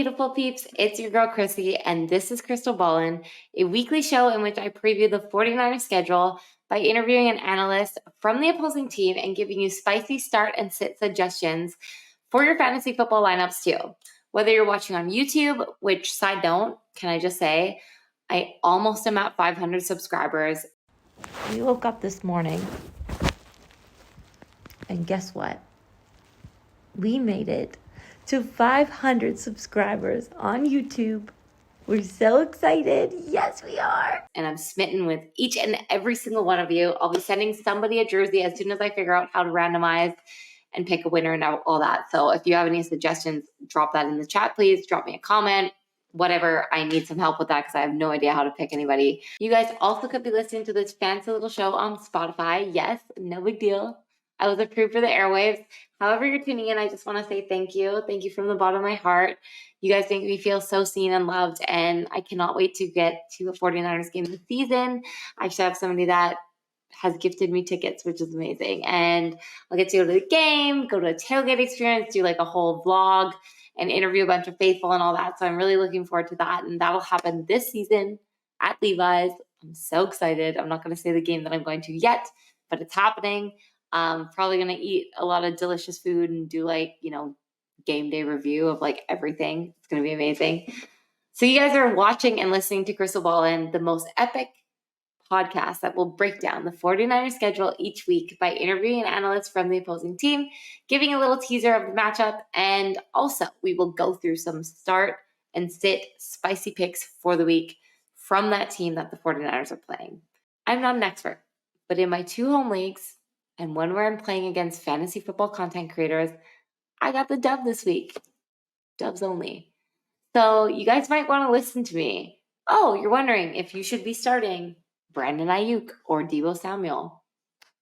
beautiful peeps, it's your girl Chrissy, and this is Ballin, a weekly show in which I preview the 49ers schedule by interviewing an analyst from the opposing team and giving you spicy start and sit suggestions for your fantasy football lineups too. Whether you're watching on YouTube, which, side note, can I just say, I almost am at 500 subscribers. We woke up this morning, and guess what? We made it to 500 subscribers on YouTube. We're so excited. Yes, we are. And I'm smitten with each and every single one of you. I'll be sending somebody a jersey as soon as I figure out how to randomize and pick a winner and all that. So if you have any suggestions, drop that in the chat, please. Drop me a comment, whatever. I need some help with that because I have no idea how to pick anybody. You guys also could be listening to this fancy little show on Spotify. Yes, no big deal. I was approved for the airwaves. However you're tuning in, I just want to say thank you. Thank you from the bottom of my heart. You guys make me feel so seen and loved, and I cannot wait to get to a 49ers game this season. I should have somebody that has gifted me tickets, which is amazing. And I'll get to go to the game, go to a tailgate experience, do like a whole vlog, and interview a bunch of faithful and all that. So I'm really looking forward to that, and that'll happen this season at Levi's. I'm so excited. I'm not going to say the game that I'm going to yet, but it's happening. Probably going to eat a lot of delicious food and do game day review of everything. It's going to be amazing. So you guys are watching and listening to Crystal Ballin, the most epic podcast that will break down the 49ers schedule each week by interviewing an analyst from the opposing team, giving a little teaser of the matchup, and also we will go through some start and sit spicy picks for the week from that team that the 49ers are playing. I'm not an expert, but in my 2 home leagues, and one where I'm playing against fantasy football content creators, I got the dub this week. Dubs only. So you guys might want to listen to me. Oh, you're wondering if you should be starting Brandon Ayuk or Deebo Samuel.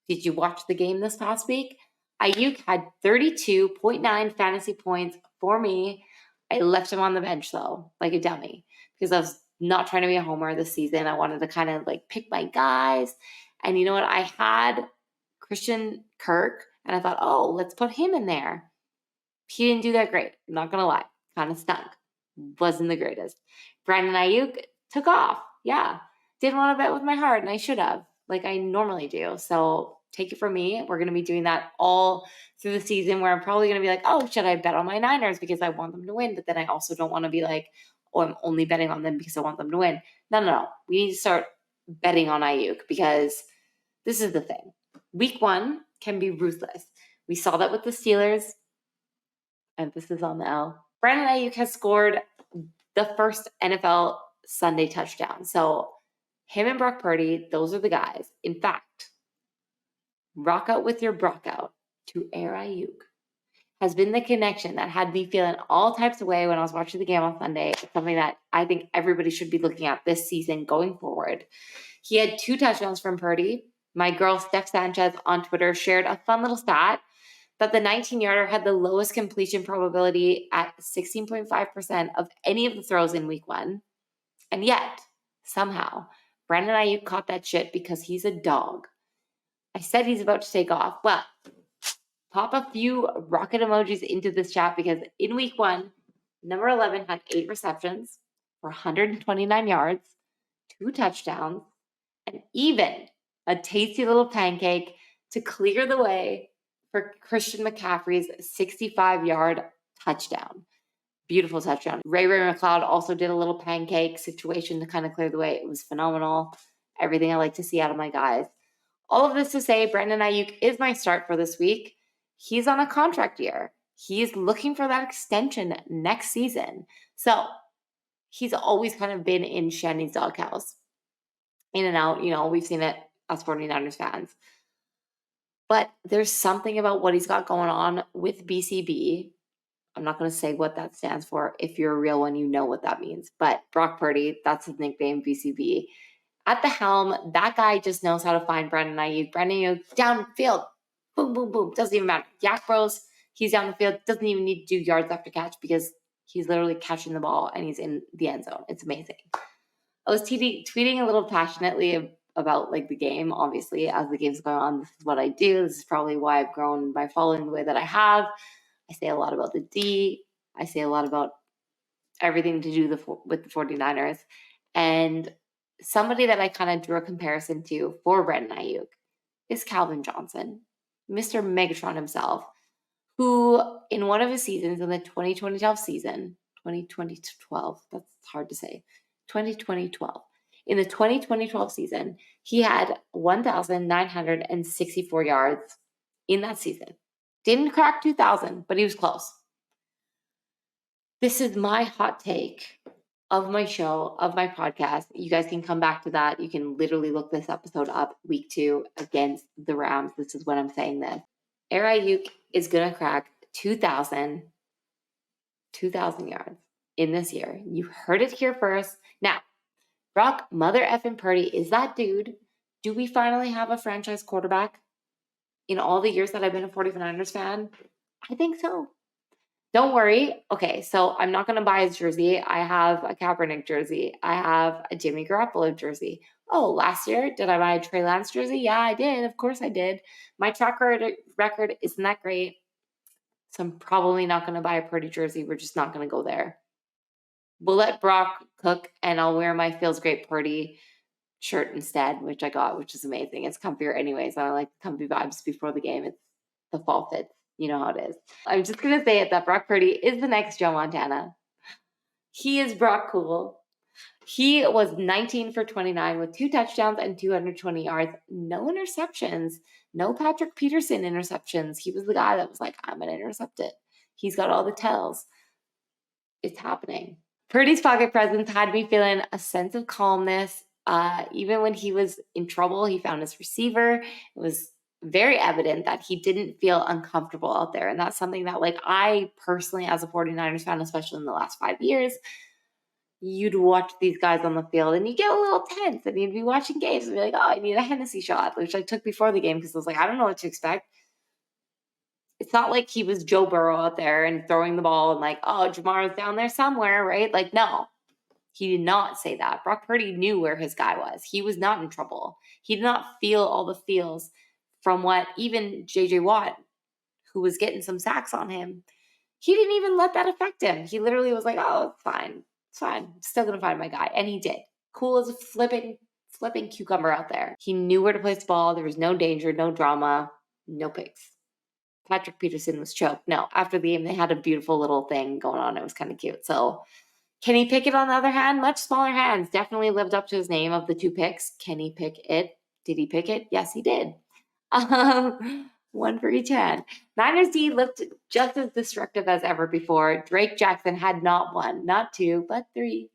Did you watch the game this past week? Ayuk had 32.9 fantasy points for me. I left him on the bench though, like a dummy, because I was not trying to be a homer this season. I wanted to kind of pick my guys. And you know what? I had Christian Kirk, and I thought, oh, let's put him in there. He didn't do that great. I'm not going to lie. Kind of stunk. Wasn't the greatest. Brandon Ayuk took off. Yeah. Didn't want to bet with my heart, and I should have, like I normally do. So take it from me. We're going to be doing that all through the season, where I'm probably going to be like, oh, should I bet on my Niners because I want them to win? But then I also don't want to be like, oh, I'm only betting on them because I want them to win. No. We need to start betting on Ayuk, because this is the thing. Week 1 can be ruthless. We saw that with the Steelers. Emphasis on the L. Brandon Ayuk has scored the first NFL Sunday touchdown. So him and Brock Purdy, those are the guys. In fact, rock out with your Brock out to Air Ayuk has been the connection that had me feeling all types of way when I was watching the game on Sunday. It's something that I think everybody should be looking at this season going forward. He had 2 touchdowns from Purdy. My girl Steph Sanchez on Twitter shared a fun little stat that the 19-yarder had the lowest completion probability at 16.5% of any of the throws in week 1. And yet, somehow, Brandon Ayuk caught that shit because he's a dog. I said he's about to take off. Well, pop a few rocket emojis into this chat, because in week 1, number 11 had 8 receptions for 129 yards, 2 touchdowns, and even a tasty little pancake to clear the way for Christian McCaffrey's 65-yard touchdown. Beautiful touchdown. Ray McLeod also did a little pancake situation to kind of clear the way. It was phenomenal. Everything I like to see out of my guys. All of this to say, Brandon Ayuk is my start for this week. He's on a contract year. He's looking for that extension next season. So he's always kind of been in Shanny's doghouse. In and out, we've seen it as 49ers fans. But there's something about what he's got going on with BCB. I'm not going to say what that stands for. If you're a real one, you know what that means. But Brock Purdy, that's his nickname, BCB. At the helm, that guy just knows how to find Brandon Ayuk. Brandon Ayuk downfield. Boom, boom, boom. Doesn't even matter. Yak Bros, he's down the field. Doesn't even need to do yards after catch, because he's literally catching the ball and he's in the end zone. It's amazing. I was tweeting a little passionately about the game. Obviously, as the game's going on, this is what I do. This is probably why I've grown by following the way that I have. I say a lot about the D. I say a lot about everything to do with the 49ers. And somebody that I kind of drew a comparison to for Brandon Ayuk is Calvin Johnson, Mr. Megatron himself, who in one of his seasons, in the 2012 season, 2012, that's hard to say, 2012. In the 2012 season, he had 1,964 yards in that season. Didn't crack 2,000, but he was close. This is my hot take of my show, of my podcast. You guys can come back to that. You can literally look this episode up, week 2 against the Rams. This is when I'm saying this. Ayuk is going to crack 2,000 yards in this year. You heard it here first. Now, Brock Mother effing Purdy is that dude. Do we finally have a franchise quarterback in all the years that I've been a 49ers fan? I think so. Don't worry. Okay, so I'm not going to buy his jersey. I have a Kaepernick jersey. I have a Jimmy Garoppolo jersey. Oh, last year, did I buy a Trey Lance jersey? Yeah, I did. Of course I did. My track record isn't that great. So I'm probably not going to buy a Purdy jersey. We're just not going to go there. We'll let Brock cook, and I'll wear my Feels Great Purdy shirt instead, which I got, which is amazing. It's comfier anyways. I like the comfy vibes before the game. It's the fall fit. You know how it is. I'm just going to say it that Brock Purdy is the next Joe Montana. He is Brock cool. He was 19 for 29 with 2 touchdowns and 220 yards. No interceptions. No Patrick Peterson interceptions. He was the guy that was like, I'm going to intercept it. He's got all the tells. It's happening. Purdy's pocket presence had me feeling a sense of calmness. Even when he was in trouble, he found his receiver. It was very evident that he didn't feel uncomfortable out there. And that's something that, like, I personally, as a 49ers fan, especially in the last 5 years, you'd watch these guys on the field and you get a little tense and you'd be watching games and be like, oh, I need a Hennessy shot, which I took before the game because I was like, I don't know what to expect. It's not like he was Joe Burrow out there and throwing the ball and like, oh, Jamar's down there somewhere, right? Like, no. He did not say that. Brock Purdy knew where his guy was. He was not in trouble. He did not feel all the feels from what even J.J. Watt, who was getting some sacks on him, he didn't even let that affect him. He literally was like, oh, it's fine. It's fine. I'm still going to find my guy. And he did. Cool as a flipping cucumber out there. He knew where to place the ball. There was no danger, no drama, no picks. Patrick Peterson was choked. No, after the game, they had a beautiful little thing going on. It was kind of cute. So Kenny Pickett, on the other hand, much smaller hands, definitely lived up to his name of the 2 picks. Kenny Pickett. Did he pick it? Yes, he did. One for each hand. Niners D looked just as destructive as ever before. Drake Jackson had not 1, not 2, but 3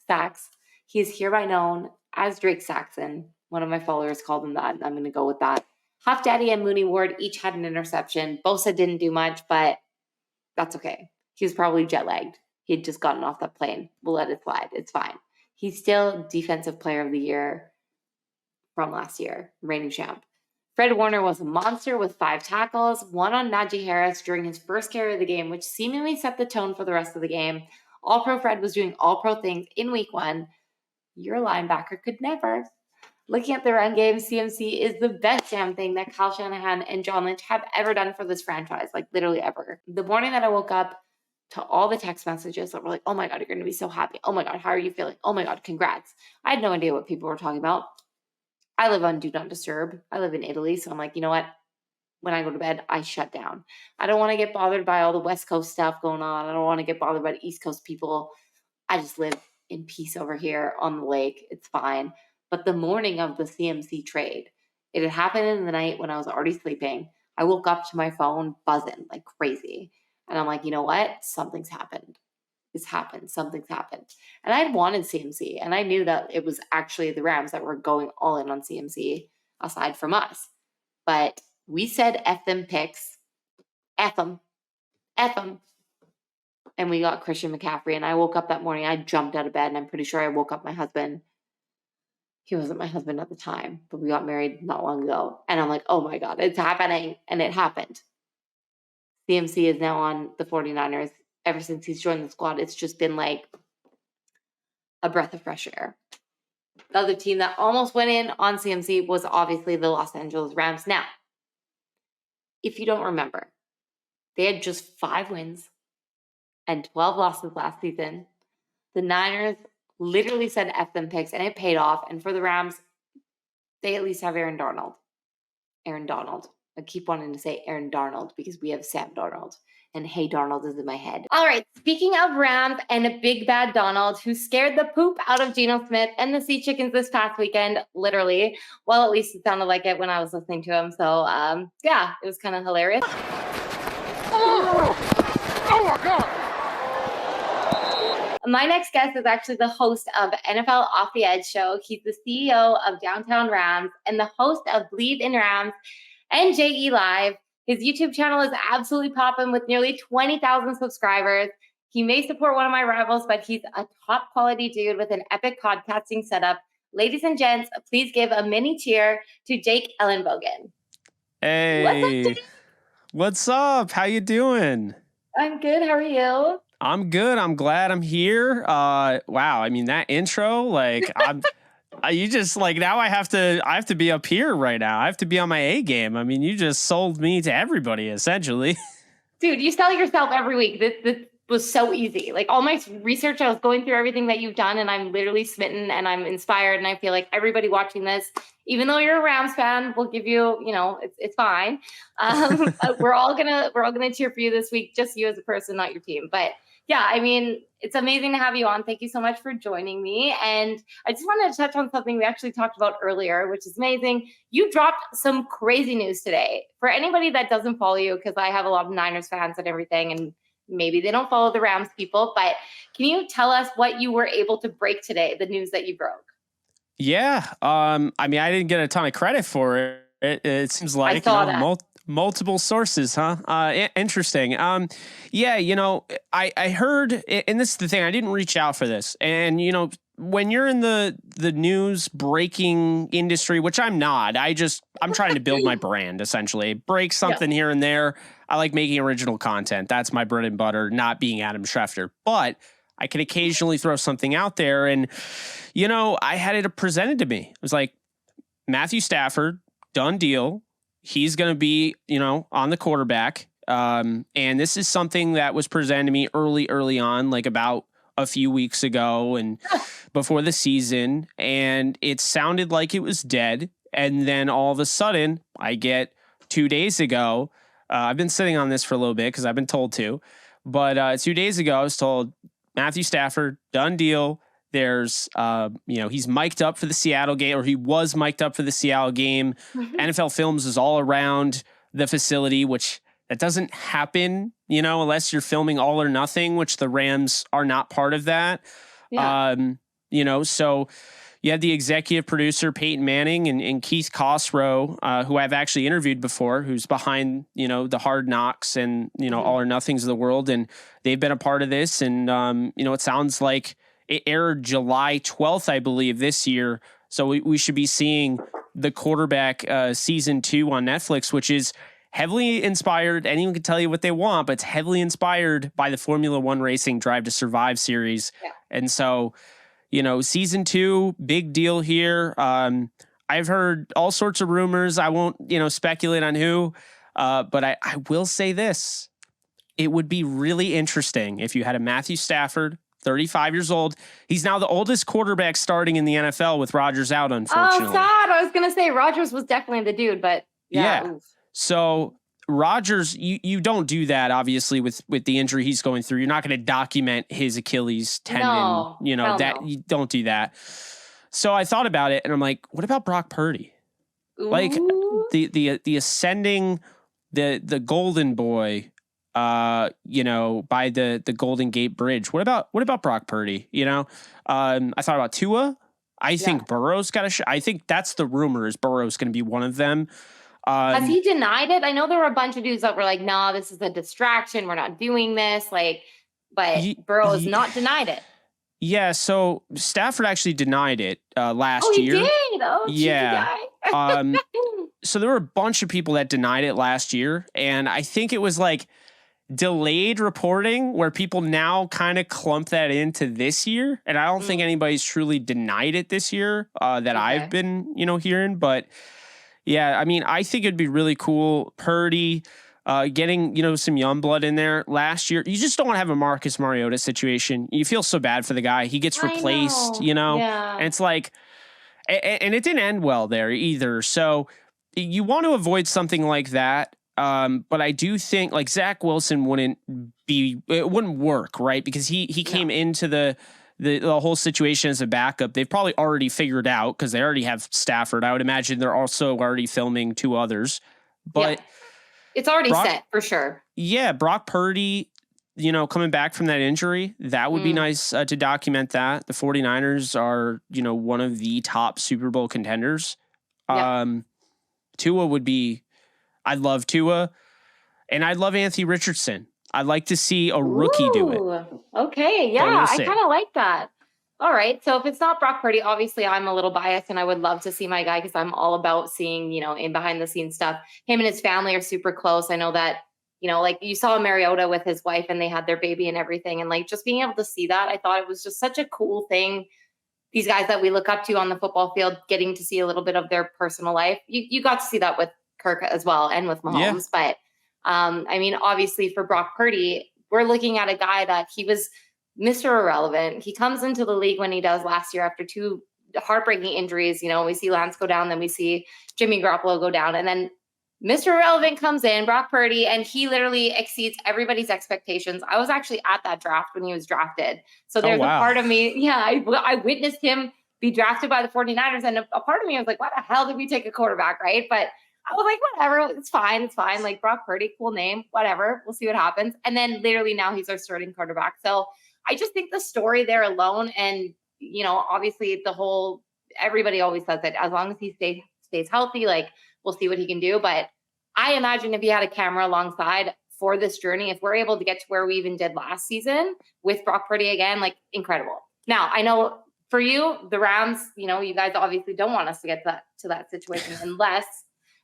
sacks. He is hereby known as Drake Saxon. One of my followers called him that. I'm going to go with that. Huff Daddy and Mooney Ward each had an interception. Bosa didn't do much, but that's okay. He was probably jet-lagged. He had just gotten off that plane. We'll let it slide. It's fine. He's still Defensive Player of the Year from last year, reigning champ. Fred Warner was a monster with 5 tackles, 1 on Najee Harris during his first carry of the game, which seemingly set the tone for the rest of the game. All-Pro Fred was doing all-pro things in week 1. Your linebacker could never. Looking at the run game, CMC is the best damn thing that Kyle Shanahan and John Lynch have ever done for this franchise, like literally ever. The morning that I woke up to all the text messages that were like, oh my God, you're going to be so happy. Oh my God, how are you feeling? Oh my God, congrats. I had no idea what people were talking about. I live on Do Not Disturb. I live in Italy, so I'm like, you know what? When I go to bed, I shut down. I don't want to get bothered by all the West Coast stuff going on. I don't want to get bothered by the East Coast people. I just live in peace over here on the lake. It's fine. But the morning of the CMC trade, it had happened in the night when I was already sleeping. I woke up to my phone buzzing like crazy. And I'm like, you know what? Something's happened. It's happened. Something's happened. And I had wanted CMC. And I knew that it was actually the Rams that were going all in on CMC aside from us. But we said F them picks. F them. F them. And we got Christian McCaffrey. And I woke up that morning. I jumped out of bed. And I'm pretty sure I woke up my husband. He wasn't my husband at the time, but we got married not long ago. And I'm like, oh my God, it's happening. And it happened. CMC is now on the 49ers. Ever since he's joined the squad, it's just been like a breath of fresh air. The other team that almost went in on CMC was obviously the Los Angeles Rams. Now, if you don't remember, they had just 5 wins and 12 losses last season. the Niners literally said F them picks, and it paid off. And for the Rams, they at least have Aaron Donald. I keep wanting to say Aaron Darnold because we have Sam Darnold. And Hey Darnold is in my head. All right, speaking of Rams and a big bad Donald who scared the poop out of Geno Smith and the Sea Chickens this past weekend, literally. Well, at least it sounded like it when I was listening to him. So, yeah, it was kind of hilarious. Oh my God. My next guest is actually the host of NFL Off the Edge show. He's the CEO of Downtown Rams and the host of Bleed in Rams and JE Live. His YouTube channel is absolutely popping with nearly 20,000 subscribers. He may support one of my rivals, but he's a top quality dude with an epic podcasting setup. Ladies and gents, please give a mini cheer to Jake Ellenbogen. Hey, what's up, Jake? What's up? How you doing? I'm good. How are you? I'm good. I'm glad I'm here. Wow. I mean, that intro, like, you just like now I have to be up here right now. I have to be on my A game. I mean, you just sold me to everybody essentially. Dude, you sell yourself every week. This was so easy. Like all my research, I was going through everything that you've done and I'm literally smitten and I'm inspired. And I feel like everybody watching this, even though you're a Rams fan, will give you, it's fine. We're all gonna cheer for you this week, just you as a person, not your team. But yeah, I mean, it's amazing to have you on. Thank you so much for joining me. And I just wanted to touch on something we actually talked about earlier, which is amazing. You dropped some crazy news today. For anybody that doesn't follow you, because I have a lot of Niners fans and everything, and maybe they don't follow the Rams people, but can you tell us what you were able to break today, the news that you broke? Yeah. I mean, I didn't get a ton of credit for it. It seems like multiple sources, huh? Interesting. Yeah, I heard, and this is the thing, I didn't reach out for this. And, when you're in the news breaking industry, which I'm not, I'm trying to build my brand, essentially. Break something here and there. I like making original content. That's my bread and butter, not being Adam Schefter. But I can occasionally throw something out there. And, I had it presented to me. It was like, Matthew Stafford, done deal. He's going to be, on the quarterback. And this is something that was presented to me early on, like about a few weeks ago and before the season. And it sounded like it was dead. And then all of a sudden I get 2 days ago, I've been sitting on this for a little bit because I've been told to, but 2 days ago I was told Matthew Stafford, done deal. There's, he's mic'd up for the Seattle game, or he was mic'd up for the Seattle game. Mm-hmm. NFL Films is all around the facility, which that doesn't happen, unless you're filming All or Nothing, which the Rams are not part of that. Yeah. So you had the executive producer, Peyton Manning, and Keith Cosrow, who I've actually interviewed before, who's behind, the Hard Knocks and, mm-hmm. All or Nothings of the world. And they've been a part of this. And, it sounds like it aired July 12th, I believe, this year. So we should be seeing the quarterback season 2 on Netflix, which is heavily inspired. Anyone can tell you what they want, but it's heavily inspired by the Formula One racing Drive to Survive series. Yeah. And so, season 2, big deal here. I've heard all sorts of rumors. I won't, speculate on who, but I will say this. It would be really interesting if you had a Matthew Stafford, 35 years old. He's now the oldest quarterback starting in the NFL with Rodgers out, unfortunately. Oh, sad. I was going to say Rodgers was definitely the dude, but yeah. So Rodgers, you don't do that, obviously, with the injury he's going through. You're not going to document his Achilles tendon. You don't do that. So I thought about it and I'm like, what about Brock Purdy? Ooh. Like the ascending, the golden boy, by the Golden Gate Bridge. What about Brock Purdy? I thought about Tua. I think Burrow's got I think that's the rumor, is Burrow's going to be one of them. Has he denied it? I know there were a bunch of dudes that were like, "Nah, this is a distraction. We're not doing this." But Burrow has not denied it. Yeah. So Stafford actually denied it last year. Oh, he did. Oh, yeah. So there were a bunch of people that denied it last year, and I think it was like delayed reporting where people now kind of clump that into this year. And I don't think anybody's truly denied it this year that I've been, hearing. But yeah, I mean, I think it'd be really cool. Purdy, getting, some young blood in there last year. You just don't want to have a Marcus Mariota situation. You feel so bad for the guy. He gets replaced, Yeah. and it's like, and it didn't end well there either. So you want to avoid something like that. But I do think like Zach Wilson it wouldn't work, right? Because he came into the whole situation as a backup. They've probably already figured out because they already have Stafford. I would imagine they're also already filming 2 others, but it's already set for sure. Yeah. Brock Purdy, coming back from that injury, that would be nice to document that. The 49ers are, one of the top Super Bowl contenders. Tua would be, I'd love Tua, and I'd love Anthony Richardson. I'd like to see a rookie do it. Okay, yeah, I kind of like that. All right, so if it's not Brock Purdy, obviously I'm a little biased, and I would love to see my guy because I'm all about seeing, in behind the scenes stuff. Him and his family are super close. I know that, like you saw Mariota with his wife, and they had their baby and everything, and like just being able to see that, I thought it was just such a cool thing. These guys that we look up to on the football field, getting to see a little bit of their personal life. You got to see that with Kirk as well and with Mahomes. Yeah. But obviously for Brock Purdy, we're looking at a guy that he was Mr. Irrelevant. He comes into the league when he does last year after 2 heartbreaking injuries. We see Lance go down, then we see Jimmy Garoppolo go down, and then Mr. Irrelevant comes in, Brock Purdy, and he literally exceeds everybody's expectations. I was actually at that draft when he was drafted. So there's a part of me, I witnessed him be drafted by the 49ers, and a part of me was like, why the hell did we take a quarterback, right? But I was like, whatever, it's fine. Like Brock Purdy, cool name, whatever. We'll see what happens. And then literally now he's our starting quarterback. So I just think the story there alone, and, obviously everybody always says that as long as he stays healthy, like we'll see what he can do. But I imagine if he had a camera alongside for this journey, if we're able to get to where we even did last season with Brock Purdy again, like incredible. Now, I know for you, the Rams, you guys obviously don't want us to get to that situation unless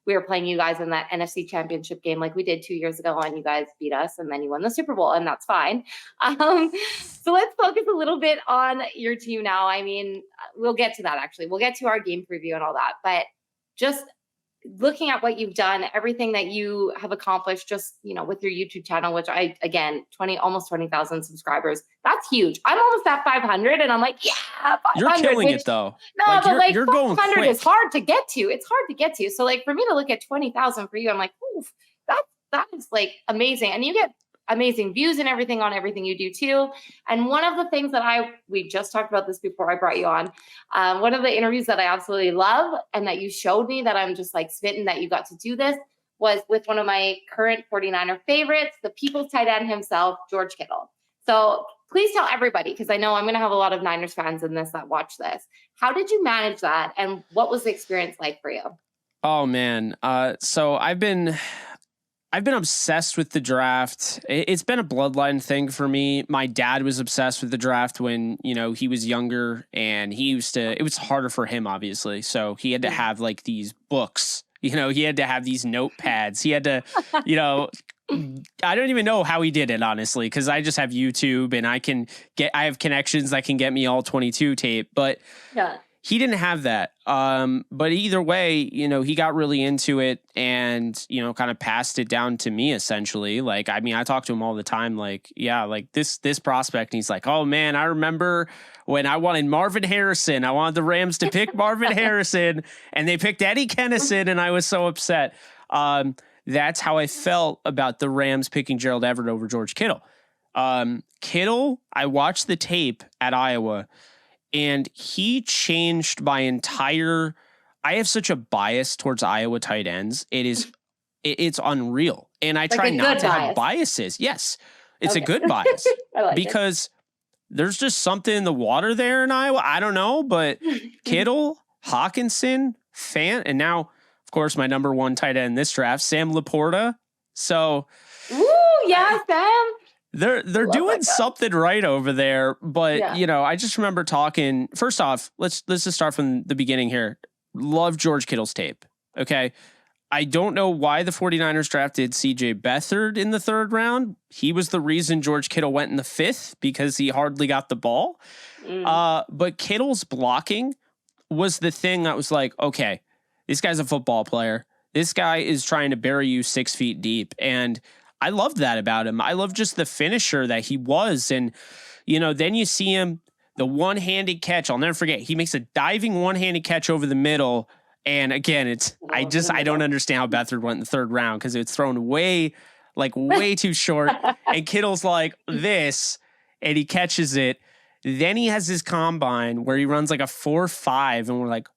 we were playing you guys in that NFC Championship game like we did 2 years ago, and you guys beat us, and then you won the Super Bowl, and that's fine. So let's focus a little bit on your team now. We'll get to that, actually. We'll get to our game preview and all that. But just looking at what you've done, everything that you have accomplished just, with your YouTube channel, which almost 20,000 subscribers. That's huge. I'm almost at 500 and I'm like, yeah, 500. You're killing it though. No, but you're 500 is hard to get to. It's hard to get to. So like for me to look at 20,000 for you, I'm like, oof, that is like amazing. And you get amazing views and everything on everything you do too. And one of the things that we just talked about this before I brought you on. One of the interviews that I absolutely love and that you showed me that I'm just like smitten that you got to do this was with one of my current 49er favorites, the people's tight end himself, George Kittle. So please tell everybody, because I know I'm going to have a lot of Niners fans in this that watch this. How did you manage that? And what was the experience like for you? Oh man. So I've been obsessed with the draft. It's been a bloodline thing for me. My dad was obsessed with the draft when, he was younger, and it was harder for him, obviously. So he had to have like these books, he had to have these notepads. He had to, I don't even know how he did it, honestly, because I just have YouTube and I have connections that can get me all 22 tape, but he didn't have that. But either way, he got really into it and, kind of passed it down to me essentially. Like, I talk to him all the time, like, yeah, like this prospect. And he's like, oh man, I remember when I wanted Marvin Harrison. I wanted the Rams to pick Marvin Harrison, and they picked Eddie Kennison, and I was so upset. That's how I felt about the Rams picking Gerald Everett over George Kittle. Kittle, I watched the tape at Iowa, and he changed my entire. I have such a bias towards Iowa tight ends. It's unreal. And I try not to have biases. Yes, it's a good bias because there's just something in the water there in Iowa. I don't know, but Kittle, Hawkinson, Fant, and now, of course, my number 1 tight end in this draft, Sam Laporta. So, yeah, Sam. They're doing something right over there, but I just remember talking. First off, let's just start from the beginning here. Love George Kittle's tape. Okay. I don't know why the 49ers drafted CJ Beathard in the 3rd round. He was the reason George Kittle went in the 5th because he hardly got the ball. But Kittle's blocking was the thing that was like, okay, this guy's a football player. This guy is trying to bury you 6 feet deep. And I loved that about him. I love just the finisher that he was. And, then you see him, the one-handed catch. I'll never forget. He makes a diving one-handed catch over the middle. And again, I don't understand how Beathard went in the third round because it's thrown way too short. And Kittle's like this, and he catches it. Then he has his combine where he runs like a 4.5, and we're like,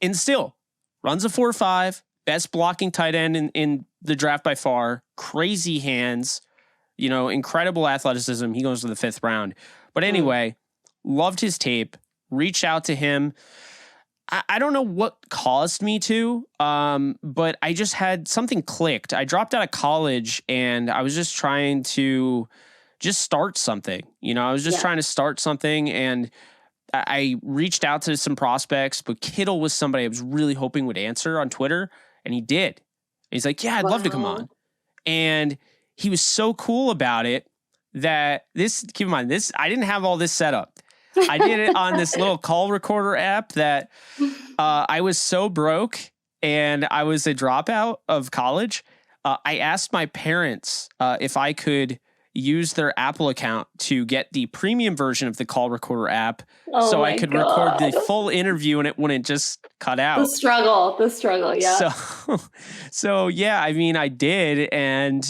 and still runs a 4.5, best blocking tight end in the draft by far, crazy hands, incredible athleticism. He goes to the 5th round. But anyway, loved his tape, reached out to him. I don't know what caused me to, but I just had something clicked. I dropped out of college and I was just trying to just start something. I was just trying to start something, and I reached out to some prospects, but Kittle was somebody I was really hoping would answer on Twitter, and he did. He's like, yeah, I'd love to come on. And he was so cool about it that keep in mind, I didn't have all this set up. I did it on this little call recorder app that I was so broke and I was a dropout of college. I asked my parents if I could use their Apple account to get the premium version of the call recorder app so I could record the full interview and it wouldn't just cut out. The struggle. Yeah. So yeah, I mean, I did. And,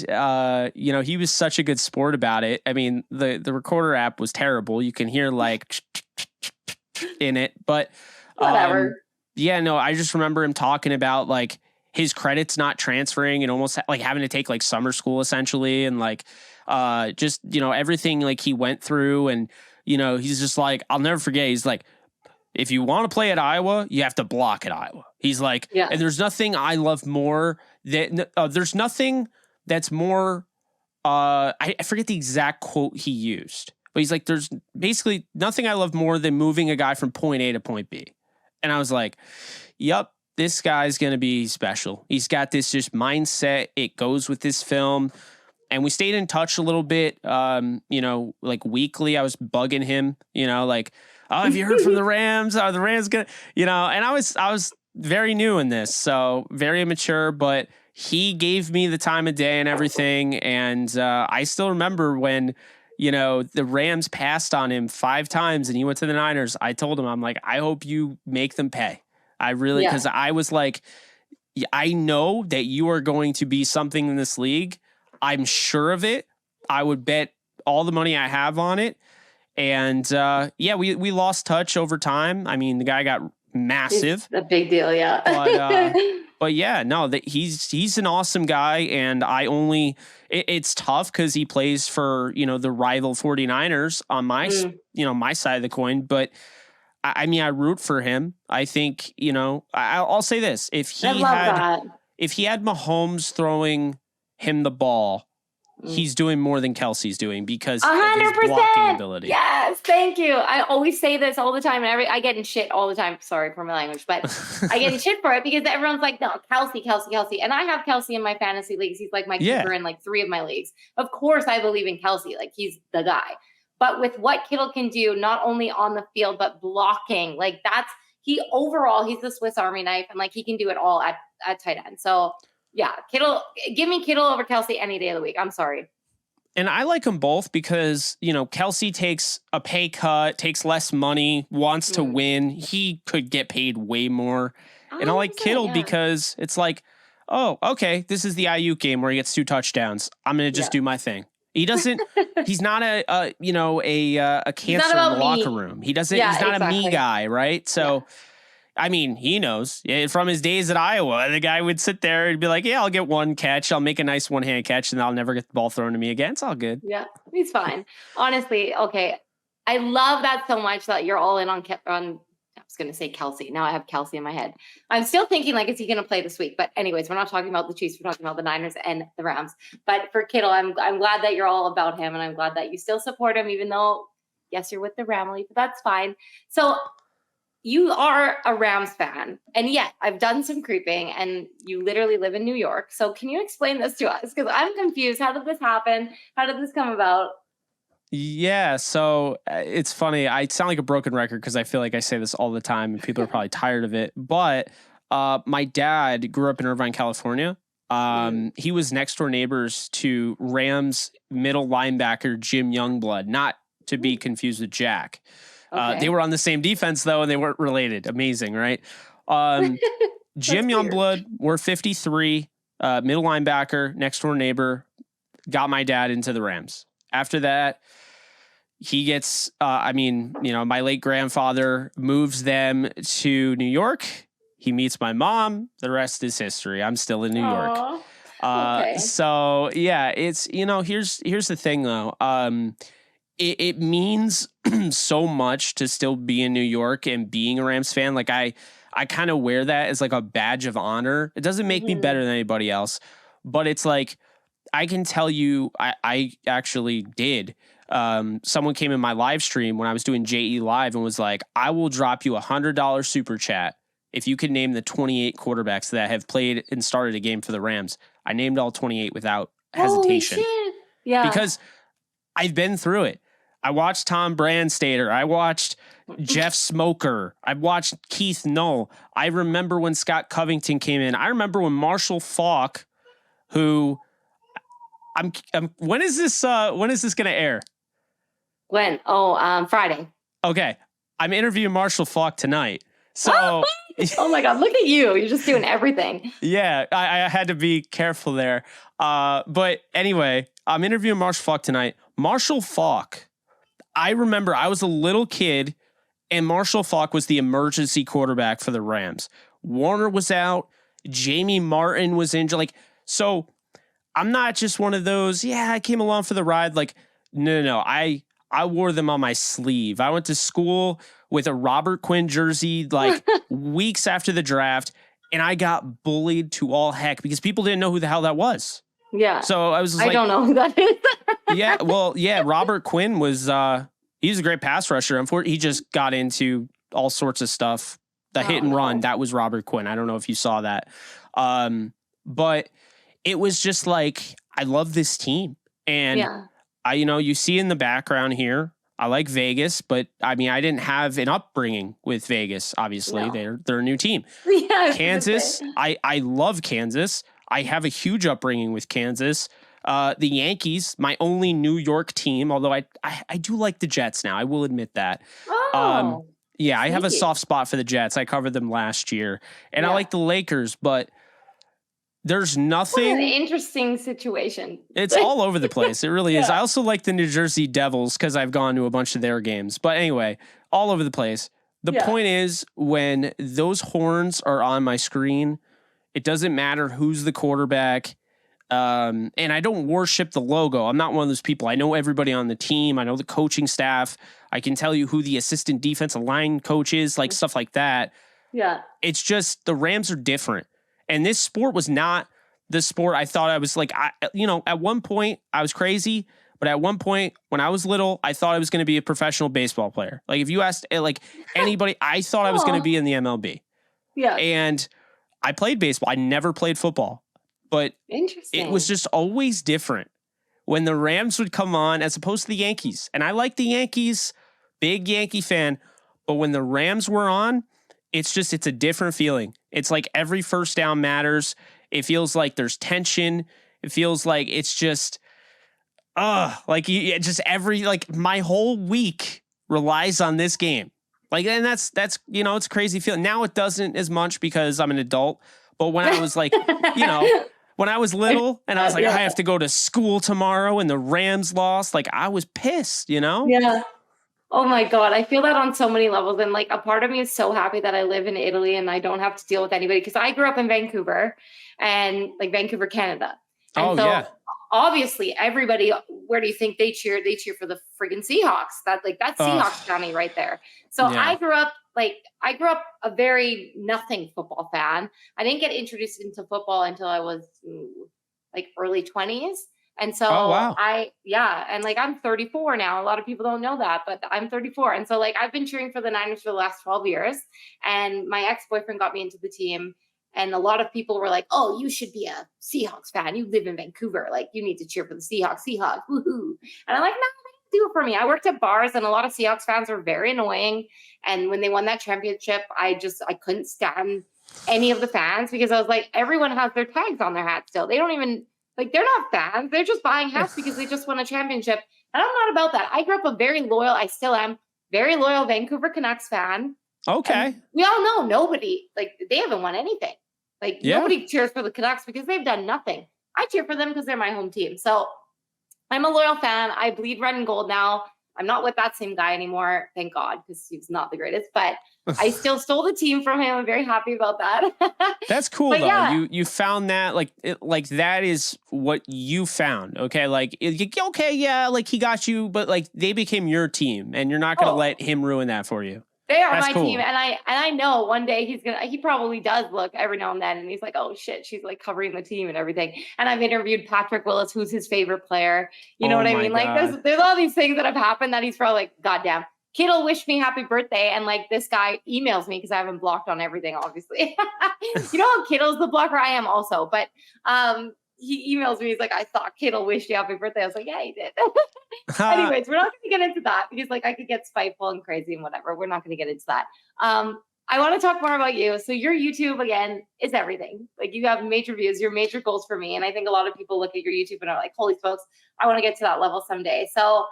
he was such a good sport about it. I mean, the recorder app was terrible. You can hear like in it, but whatever. I just remember him talking about like his credits not transferring and almost like having to take like summer school essentially. And like, just, everything like he went through, and, he's just like, I'll never forget. He's like, if you want to play at Iowa, you have to block at Iowa. He's like, and there's nothing I love more there's nothing that's more, I forget the exact quote he used, but he's like, there's basically nothing I love more than moving a guy from point A to point B. And I was like, yep, this guy's going to be special. He's got this just mindset. It goes with this film. And we stayed in touch a little bit, like weekly. I was bugging him, like, oh, have you heard from the Rams? Are the Rams gonna, and I was very new in this, so very immature, but he gave me the time of day and everything. And I still remember when, the Rams passed on him 5 times and he went to the Niners. I told him, I'm like, I hope you make them pay. I really, because I was like, I know that you are going to be something in this league. I'm sure of it. I would bet all the money I have on it. And we lost touch over time. I mean, the guy got massive. It's a big deal, yeah. But yeah, no, that he's an awesome guy. And it's tough because he plays for, the rival 49ers on my, my side of the coin. But I mean, I root for him. I think, I'll say this. If he had Mahomes throwing him the ball, he's doing more than Kelsey's doing because 100%. Of his blocking ability. Yes, thank you. I always say this all the time, and I get in shit all the time. Sorry for my language, but I get in shit for it because everyone's like, no, Kelsey. And I have Kelsey in my fantasy leagues. He's like my keeper in like 3 of my leagues. Of course, I believe in Kelsey. Like, he's the guy. But with what Kittle can do, not only on the field, but blocking, like he's the Swiss Army knife, and like he can do it all at tight end. So yeah, Kittle, give me Kittle over Kelsey any day of the week. I'm sorry. And I like them both because, Kelsey takes a pay cut, takes less money, wants to win. He could get paid way more. And I like Kittle because it's like, oh, okay, this is the Ayuk game where he gets 2 touchdowns. I'm going to just do my thing. He doesn't, he's not a cancer in the locker room. He's not a me guy, right? So, I mean, he knows from his days at Iowa, the guy would sit there and be like, yeah, I'll get 1 catch. I'll make a nice one-hand catch and I'll never get the ball thrown to me again. It's all good. Yeah, he's fine. Honestly, okay. I love that so much that you're all in on I was going to say Kelsey. Now I have Kelsey in my head. I'm still thinking like, is he going to play this week? But anyways, we're not talking about the Chiefs. We're talking about the Niners and the Rams. But for Kittle, I'm glad that you're all about him. And I'm glad that you still support him, even though, yes, you're with the Ramley, but that's fine. So you are a Rams fan. And yet I've done some creeping and you literally live in New York. So can you explain this to us? Because I'm confused. How did this happen? How did this come about? Yeah, so it's funny. I sound like a broken record because I feel like I say this all the time and people are probably tired of it. But My dad grew up in Irvine, California. He was next door neighbors to Rams middle linebacker Jim Youngblood, not to be confused with Jack. They were on the same defense though, and they weren't related. Amazing, right? Jim Youngblood, we're 53, middle linebacker, next door neighbor, got my dad into the Rams. After that, he gets, my late grandfather moves them to New York. He meets my mom. The rest is history. I'm still in New York. So yeah, it's, here's the thing though. It means so much to still be in New York and being a Rams fan. Like I kind of wear that as like a badge of honor. It doesn't make me better than anybody else, but it's like, I can tell you, I actually did. Someone came in my live stream when I was doing JE Live and was like, I will drop you $100 super chat if you can name the 28 quarterbacks that have played and started a game for the Rams. I named all 28 without hesitation. Holy shit. Yeah. Because I've been through it. I watched Tom Brandstater. I watched Jeff Smoker. I watched Keith Null. I remember when Scott Covington came in. I remember when Marshall Faulk, who when is this going to air? When? Friday. Okay. I'm interviewing Marshall Faulk tonight. So oh my God, look at you. You're just doing everything. Yeah, I had to be careful there. But anyway, I'm interviewing Marshall Faulk tonight. Marshall Faulk, I remember I was a little kid and Marshall Faulk was the emergency quarterback for the Rams. Warner was out. Jamie Martin was injured. So I'm not just one of those, I came along for the ride. No. I wore them on my sleeve. I went to school with a Robert Quinn jersey weeks after the draft, and I got bullied to all heck because people didn't know who the hell that was. Yeah. So I was I don't know who that is. Robert Quinn was he's a great pass rusher. Unfortunately, he just got into all sorts of stuff. The hit and run, that was Robert Quinn. I don't know if you saw that. But it was just like, I love this team. And you see in the background here, I like Vegas, but I didn't have an upbringing with Vegas. Obviously, they're a new team. Yeah, Kansas, I love Kansas. I have a huge upbringing with Kansas. The Yankees, my only New York team, although I do like the Jets now. I will admit that. I have a soft spot for the Jets. I covered them last year. And I like the Lakers, but there's nothing. What an interesting situation. It's all over the place. It really is. I also like the New Jersey Devils because I've gone to a bunch of their games. But anyway, all over the place. The point is, when those horns are on my screen, it doesn't matter who's the quarterback. And I don't worship the logo. I'm not one of those people. I know everybody on the team. I know the coaching staff. I can tell you who the assistant defensive line coach is, stuff like that. Yeah. It's just the Rams are different. And this sport was not the sport I thought I was at one point I was crazy, but at one point when I was little, I thought I was going to be a professional baseball player. If you asked anybody, I thought I was going to be in the MLB. Yeah. And I played baseball. I never played football, but it was just always different when the Rams would come on as opposed to the Yankees. And I like the Yankees, big Yankee fan, but when the Rams were on, it's a different feeling. It's like every first down matters. It feels like there's tension. It feels like it's just, my whole week relies on this game. And that's, it's a crazy feeling. Now it doesn't as much because I'm an adult, but when I was when I was little and I was I have to go to school tomorrow and the Rams lost, I was pissed, Yeah. Oh my God. I feel that on so many levels. And a part of me is so happy that I live in Italy and I don't have to deal with anybody because I grew up in Vancouver and Vancouver, Canada. And obviously everybody, where do you think they cheer? They cheer for the friggin' Seahawks. That's Seahawks County right there. So I grew up a very nothing football fan. I didn't get introduced into football until I was early 20s. And so I'm 34 now. A lot of people don't know that, but I'm 34. And so I've been cheering for the Niners for the last 12 years. And my ex-boyfriend got me into the team. And a lot of people were like, oh, you should be a Seahawks fan. You live in Vancouver. You need to cheer for the Seahawks. Woohoo. And I'm like, no, they do it for me. I worked at bars and a lot of Seahawks fans were very annoying. And when they won that championship, I couldn't stand any of the fans because I was like, everyone has their tags on their hats still. They don't even, like, they're not fans. They're just buying hats because they just won a championship. And I'm not about that. I grew up a very loyal, I still am, very loyal Vancouver Canucks fan. Okay. And we all know nobody, like, they haven't won anything. Like, nobody cheers for the Canucks because they've done nothing. I cheer for them because they're my home team. So I'm a loyal fan. I bleed red and gold now. I'm not with that same guy anymore, thank God, because he's not the greatest. But I still stole the team from him. I'm very happy about that. That's cool, though. Yeah. You found that, like that is what you found. Okay, like okay, yeah, like he got you, but like they became your team, and you're not gonna let him ruin that for you. They are my team, and I know one day he probably does look every now and then, and he's like, oh shit, she's like covering the team and everything. And I've interviewed Patrick Willis, who's his favorite player. You know what I mean? God. Like there's all these things that have happened that he's probably like, goddamn, Kittle wished me happy birthday, and like this guy emails me because I haven't blocked on everything, obviously. You know how Kittle's the blocker? I am also, but he emails me. He's like, I thought Kittle wished you happy birthday. I was like, yeah, he did. Anyways, we're not going to get into that because like I could get spiteful and crazy and whatever. We're not going to get into that. I want to talk more about you. So your YouTube, again, is everything. Like you have major views, your major goals for me. And I think a lot of people look at your YouTube and are like, holy smokes, I want to get to that level someday. So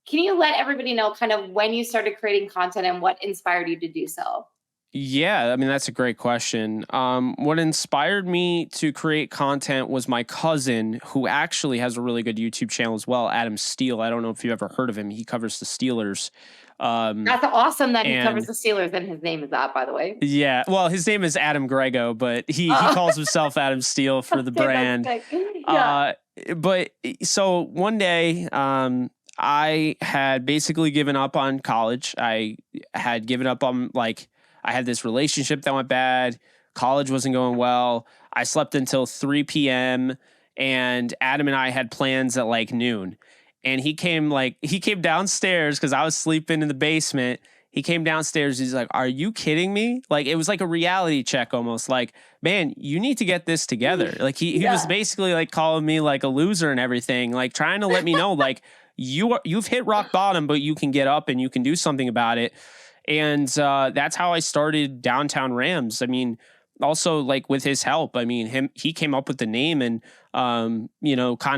can you let everybody know kind of when you started creating content and what inspired you to do so? Yeah, I mean, that's a great question. What inspired me to create content was my cousin, who actually has a really good YouTube channel as well, Adam Steele. I don't know if you've ever heard of him. He covers the Steelers. That's awesome that he covers the Steelers, and his name is that, by the way. Yeah, well, his name is Adam Grego, but he calls himself Adam Steele for the brand. Yeah. But so one day, I had basically given up on college. I had given up on I had this relationship that went bad. College wasn't going well. I slept until 3 p.m. and Adam and I had plans at like noon. And he came downstairs because I was sleeping in the basement. He came downstairs. He's like, are you kidding me? Like, it was like a reality check almost. Like, man, you need to get this together. Like he was basically like calling me like a loser and everything, like trying to let me know like you've hit rock bottom, but you can get up and you can do something about it. And that's how I started Downtown Rams. I mean, also like with his help, I mean, he came up with the name and, kind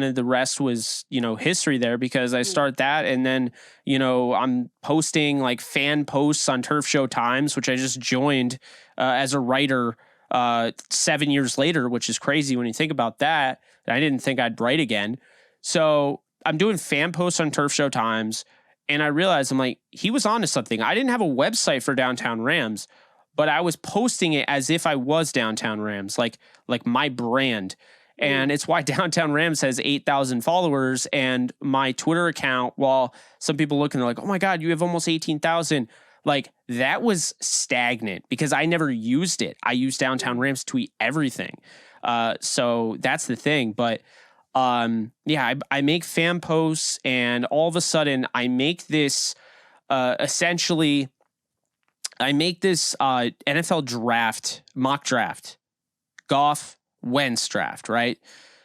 of the rest was, history there because I started that. And then, I'm posting like fan posts on Turf Show Times, which I just joined as a writer 7 years later, which is crazy when you think about that. I didn't think I'd write again. So I'm doing fan posts on Turf Show Times. And I realized I'm like, he was onto something. I didn't have a website for Downtown Rams, but I was posting it as if I was Downtown Rams, like my brand. And it's why Downtown Rams has 8,000 followers. And my Twitter account, while some people look and they're like, oh my God, you have almost 18,000. Like that was stagnant because I never used it. I used Downtown Rams to tweet everything. So that's the thing. But I make fan posts and all of a sudden I make this, NFL draft, mock draft, Goff Wentz draft, right?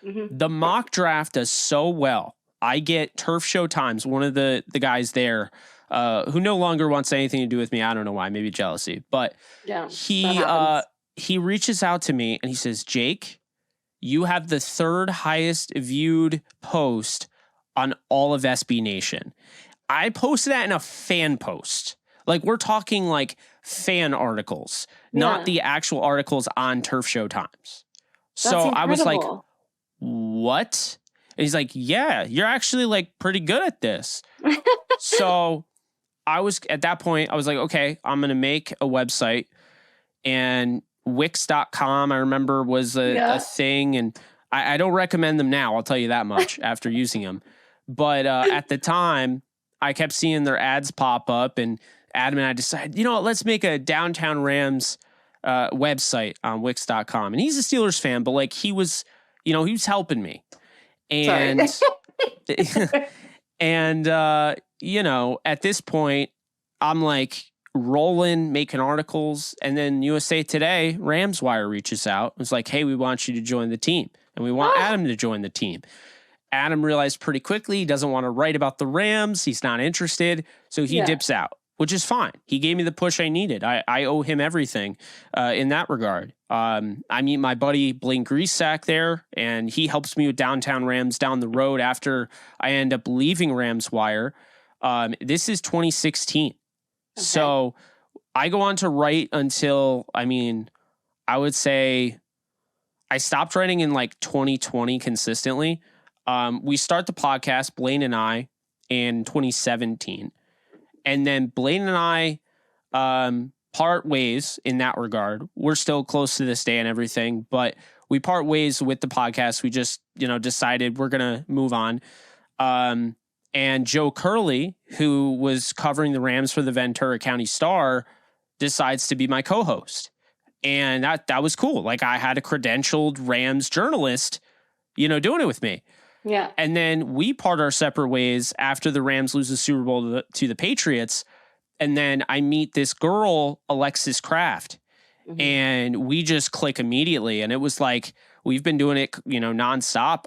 Mm-hmm. The mock draft does so well. I get Turf Show Times, one of the guys there, who no longer wants anything to do with me. I don't know why, maybe jealousy, but he reaches out to me and he says, Jake, you have the third highest viewed post on all of SB Nation. I posted that in a fan post. Like we're talking like fan articles, not the actual articles on Turf Show Times. So I was like, what? And he's like, yeah, you're actually like pretty good at this. So I was at that point, I was like, okay, I'm going to make a website. And Wix.com, I remember, was a thing. And I don't recommend them now. I'll tell you that much after using them. But at the time, I kept seeing their ads pop up. And Adam and I decided, let's make a Downtown Rams website on Wix.com. And he's a Steelers fan, but like he was helping me. And, and at this point, I'm like, rolling, making articles, and then USA Today, Rams Wire reaches out. It's like, hey, we want you to join the team, and we want Adam to join the team. Adam realized pretty quickly he doesn't want to write about the Rams. He's not interested, so he dips out, which is fine. He gave me the push I needed. I owe him everything in that regard. I meet my buddy Blaine Greasack there, and he helps me with Downtown Rams down the road after I end up leaving Rams Wire. This is 2016. Okay. So I go on to write until, I would say I stopped writing in like 2020 consistently. We start the podcast, Blaine and I, in 2017. And then Blaine and I part ways in that regard. We're still close to this day and everything, but we part ways with the podcast. We just, decided we're going to move on. And Joe Curley, who was covering the Rams for the Ventura County Star, decides to be my co-host. And that was cool. Like, I had a credentialed Rams journalist, doing it with me. Yeah. And then we part our separate ways after the Rams lose the Super Bowl to the Patriots. And then I meet this girl, Alexis Kraft, and we just click immediately. And it was like, we've been doing it, nonstop.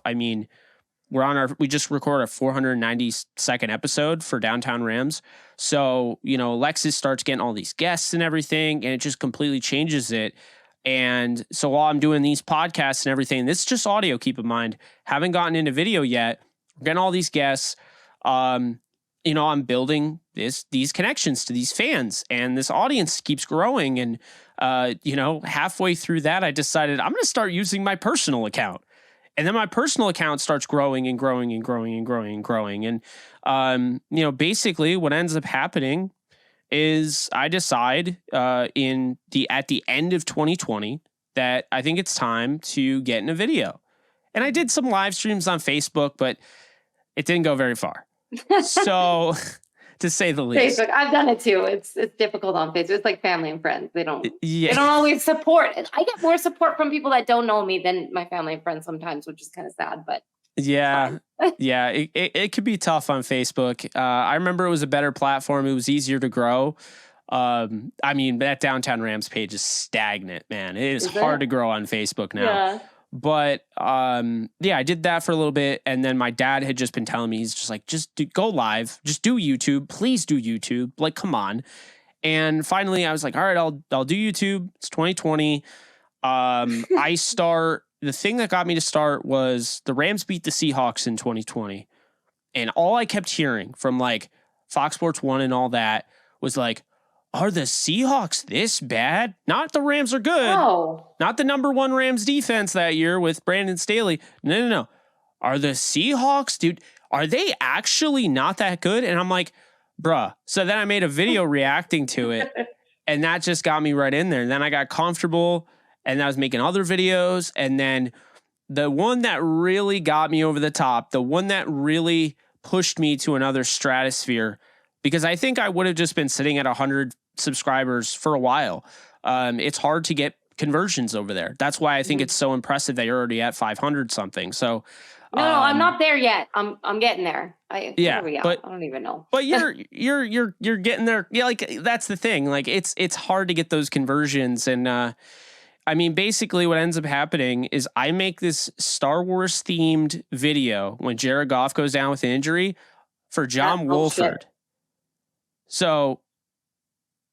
We just recorded a 490-second episode for Downtown Rams. So, Alexis starts getting all these guests and everything, and it just completely changes it. And so while I'm doing these podcasts and everything, this is just audio, keep in mind, haven't gotten into video yet. We're getting all these guests. I'm building these connections to these fans, and this audience keeps growing. And, halfway through that, I decided I'm going to start using my personal account. And then my personal account starts growing and growing and growing and growing and growing. And, basically what ends up happening is I decide at the end of 2020 that I think it's time to get in a video. And I did some live streams on Facebook, but it didn't go very far. So, to say the least. Facebook, I've done it too. It's difficult on Facebook. It's like family and friends. They don't always support. I get more support from people that don't know me than my family and friends sometimes, which is kind of sad, but yeah. Yeah, it could be tough on Facebook. I remember it was a better platform. It was easier to grow. That Downtown Rams page is stagnant, man. It is hard to grow on Facebook now. Yeah. But I did that for a little bit, and then my dad had just been telling me, he's just like, go live, just do YouTube, please do YouTube, like, come on. And finally, I was like, all right, I'll do YouTube. It's 2020. The thing that got me to start was the Rams beat the Seahawks in 2020. And all I kept hearing from like Fox Sports 1 and all that was like, are the Seahawks this bad? Not the Rams are good. No. Not the number one Rams defense that year with Brandon Staley. No. Are the Seahawks, dude, are they actually not that good? And I'm like, bruh. So then I made a video reacting to it. And that just got me right in there. And then I got comfortable. And I was making other videos. And then the one that really got me over the top, the one that really pushed me to another stratosphere, because I think I would have just been sitting at 100 subscribers for a while. It's hard to get conversions over there. That's why I think it's so impressive that you're already at 500 something. So no, I'm not there yet. I'm getting there. But I don't even know. But you're getting there. Yeah, like that's the thing. Like it's hard to get those conversions. And basically what ends up happening is I make this Star Wars themed video when Jared Goff goes down with an injury for John Wolford. Shit. So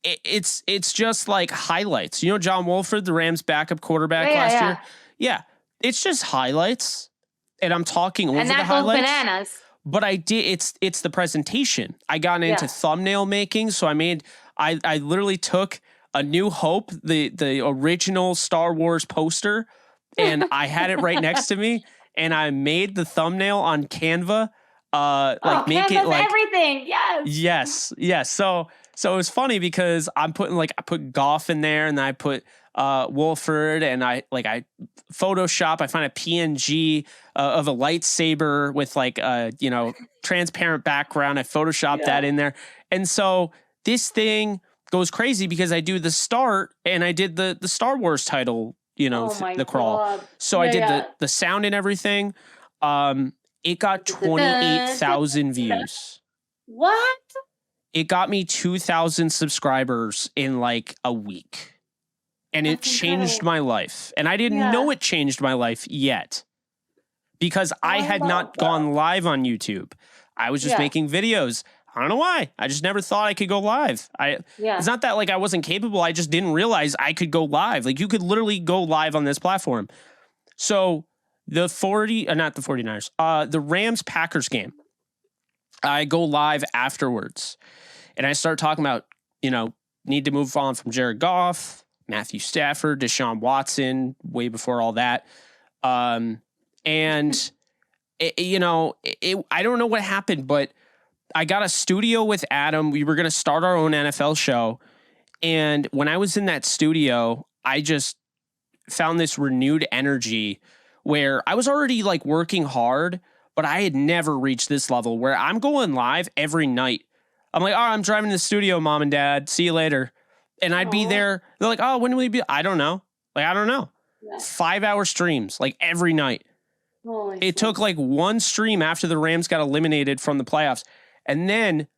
it's just like highlights. John Wolford, the Rams backup quarterback last year? Yeah. It's just highlights. And I'm talking over the highlights. And that goes bananas. But I did, it's the presentation. I got into thumbnail making. So I literally took A New Hope, the original Star Wars poster, and I had it right next to me, and I made the thumbnail on Canva. Make it like everything. Yes. So it was funny because I put Goff in there, and then I put Wolford, and I Photoshop. I find a PNG of a lightsaber with transparent background. I Photoshopped that in there, and so this thing goes crazy because I do the start and I did the Star Wars title, the crawl. God. So I did the sound and everything. It got 28,000 views. What? It got me 2,000 subscribers in like a week. And it changed my life. And I didn't know it changed my life yet. Because I had not gone live on YouTube. I was just making videos. I don't know why. I just never thought I could go live. It's not that like I wasn't capable. I just didn't realize I could go live. Like you could literally go live on this platform. So the 49ers, the Rams Packers game, I go live afterwards and I start talking about, need to move on from Jared Goff, Matthew Stafford, Deshaun Watson, way before all that. And I don't know what happened, but I got a studio with Adam. We were going to start our own NFL show. And when I was in that studio, I just found this renewed energy where I was already like working hard, but I had never reached this level where I'm going live every night. I'm like, I'm driving to the studio, mom and dad. See you later. And I'd be there. They're like, when will you be? I don't know. I don't know. Yeah. 5-hour streams, like every night. It took like one stream after the Rams got eliminated from the playoffs. And then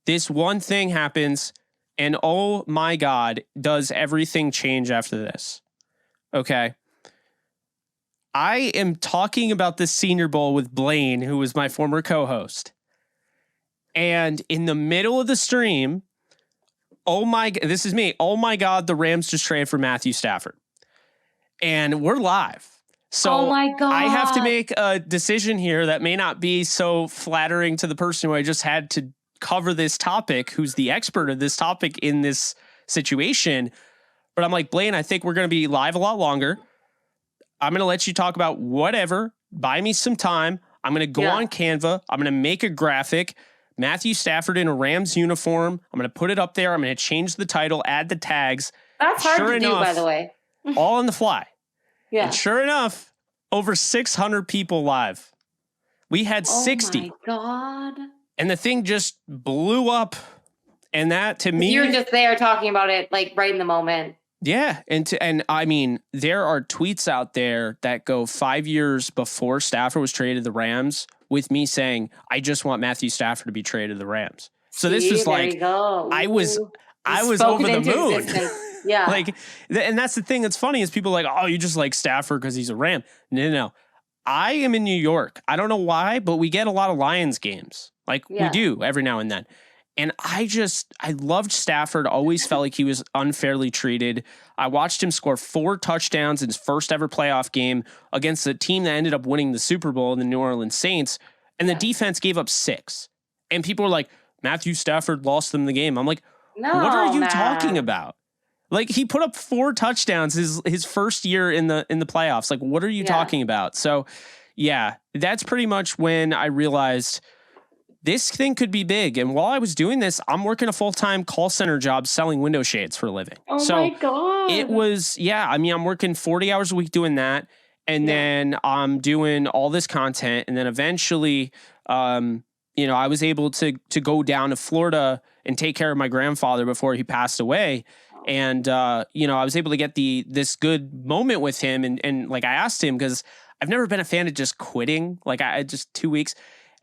this one thing happens, and oh my God, does everything change after this? Okay. I am talking about the Senior Bowl with Blaine, who was my former co-host. And in the middle of the stream, this is me. Oh my God, the Rams just traded for Matthew Stafford. And we're live. So oh my God. I have to make a decision here that may not be so flattering to the person who I just had to cover this topic, who's the expert of this topic in this situation. But I'm like, Blaine, I think we're going to be live a lot longer. I'm going to let you talk about whatever. Buy me some time. I'm going to go on Canva. I'm going to make a graphic. Matthew Stafford in a Rams uniform. I'm going to put it up there. I'm going to change the title, add the tags. That's hard to do, by the way. All on the fly. Yeah. And sure enough, over 600 people live. We had 60. Oh my God. And the thing just blew up. And that to me, you're just there talking about it like right in the moment. Yeah. And I mean, there are tweets out there that go 5 years before Stafford was traded to the Rams with me saying, I just want Matthew Stafford to be traded to the Rams. So this was like, I was over the moon. Yeah. And that's the thing that's funny is people are like, you just like Stafford because he's a Ram. No. I am in New York. I don't know why, but we get a lot of Lions games. We do every now and then. And I loved Stafford, always felt like he was unfairly treated. I watched him score 4 touchdowns in his first ever playoff game against a team that ended up winning the Super Bowl, the New Orleans Saints. And the defense gave up 6. And people were like, Matthew Stafford lost them the game. I'm like, what are you talking about? He put up 4 touchdowns his first year in the playoffs. What are you talking about? So, yeah, that's pretty much when I realized this thing could be big. And while I was doing this, I'm working a full-time call center job selling window shades for a living. Oh my God. It was, I'm working 40 hours a week doing that. And then I'm doing all this content. And then eventually, I was able to go down to Florida and take care of my grandfather before he passed away. And, I was able to get this good moment with him. And I asked him, because I've never been a fan of just quitting. I just 2 weeks.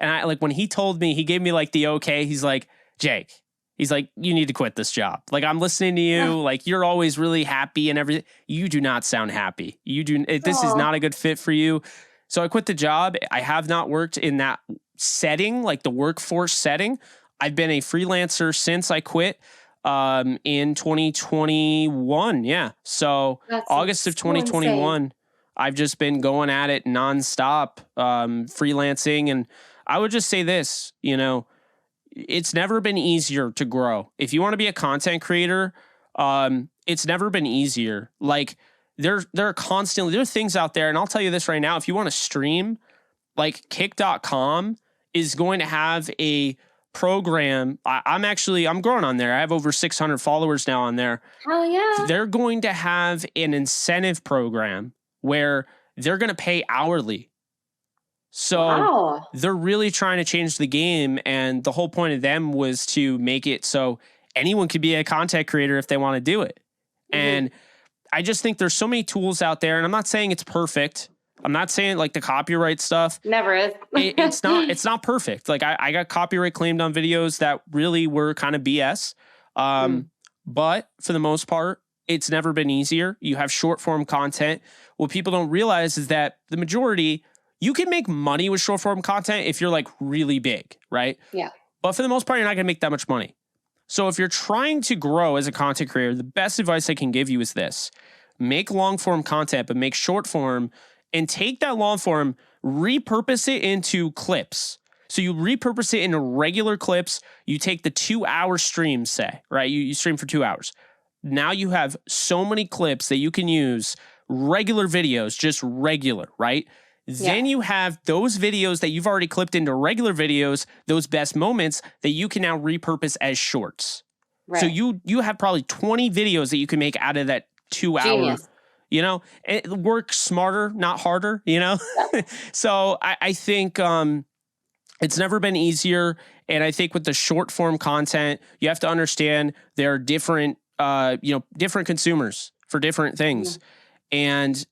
And when he told me, he gave me the okay. He's like, Jake, he's like, you need to quit this job. I'm listening to you. You're always really happy and everything. You do not sound happy. This is not a good fit for you. So I quit the job. I have not worked in that setting, the workforce setting. I've been a freelancer since I quit in 2021. Yeah. So that's August of 2021, insane. I've just been going at it nonstop, freelancing. And I would just say this, it's never been easier to grow. If you want to be a content creator, it's never been easier. There are things out there. And I'll tell you this right now, if you want to stream, kick.com is going to have a program. I'm growing on there. I have over 600 followers now on there. Oh yeah. They're going to have an incentive program where they're going to pay hourly. So they're really trying to change the game. And the whole point of them was to make it so anyone could be a content creator if they want to do it. Mm-hmm. And I just think there's so many tools out there, and I'm not saying it's perfect. I'm not saying the copyright stuff. Never is. It's not perfect. I got copyright claimed on videos that really were kind of BS. But for the most part, it's never been easier. You have short form content. What people don't realize is that the majority, you can make money with short form content if you're really big, right? Yeah. but for the most part, you're not going to make that much money. So if you're trying to grow as a content creator, the best advice I can give you is this: make long form content, but make short form, and take that long form, repurpose it into clips. So you repurpose it into regular clips. You take the 2-hour stream, say, right? You stream for 2 hours. Now you have so many clips that you can use, regular videos, just regular, right? Then you have those videos that you've already clipped into regular videos, those best moments that you can now repurpose as shorts. Right. So you have probably 20 videos that you can make out of that 2 hour, you know, and work smarter, not harder, you know? Yeah. So I think it's never been easier. And I think with the short form content, you have to understand there are different, different consumers for different things. And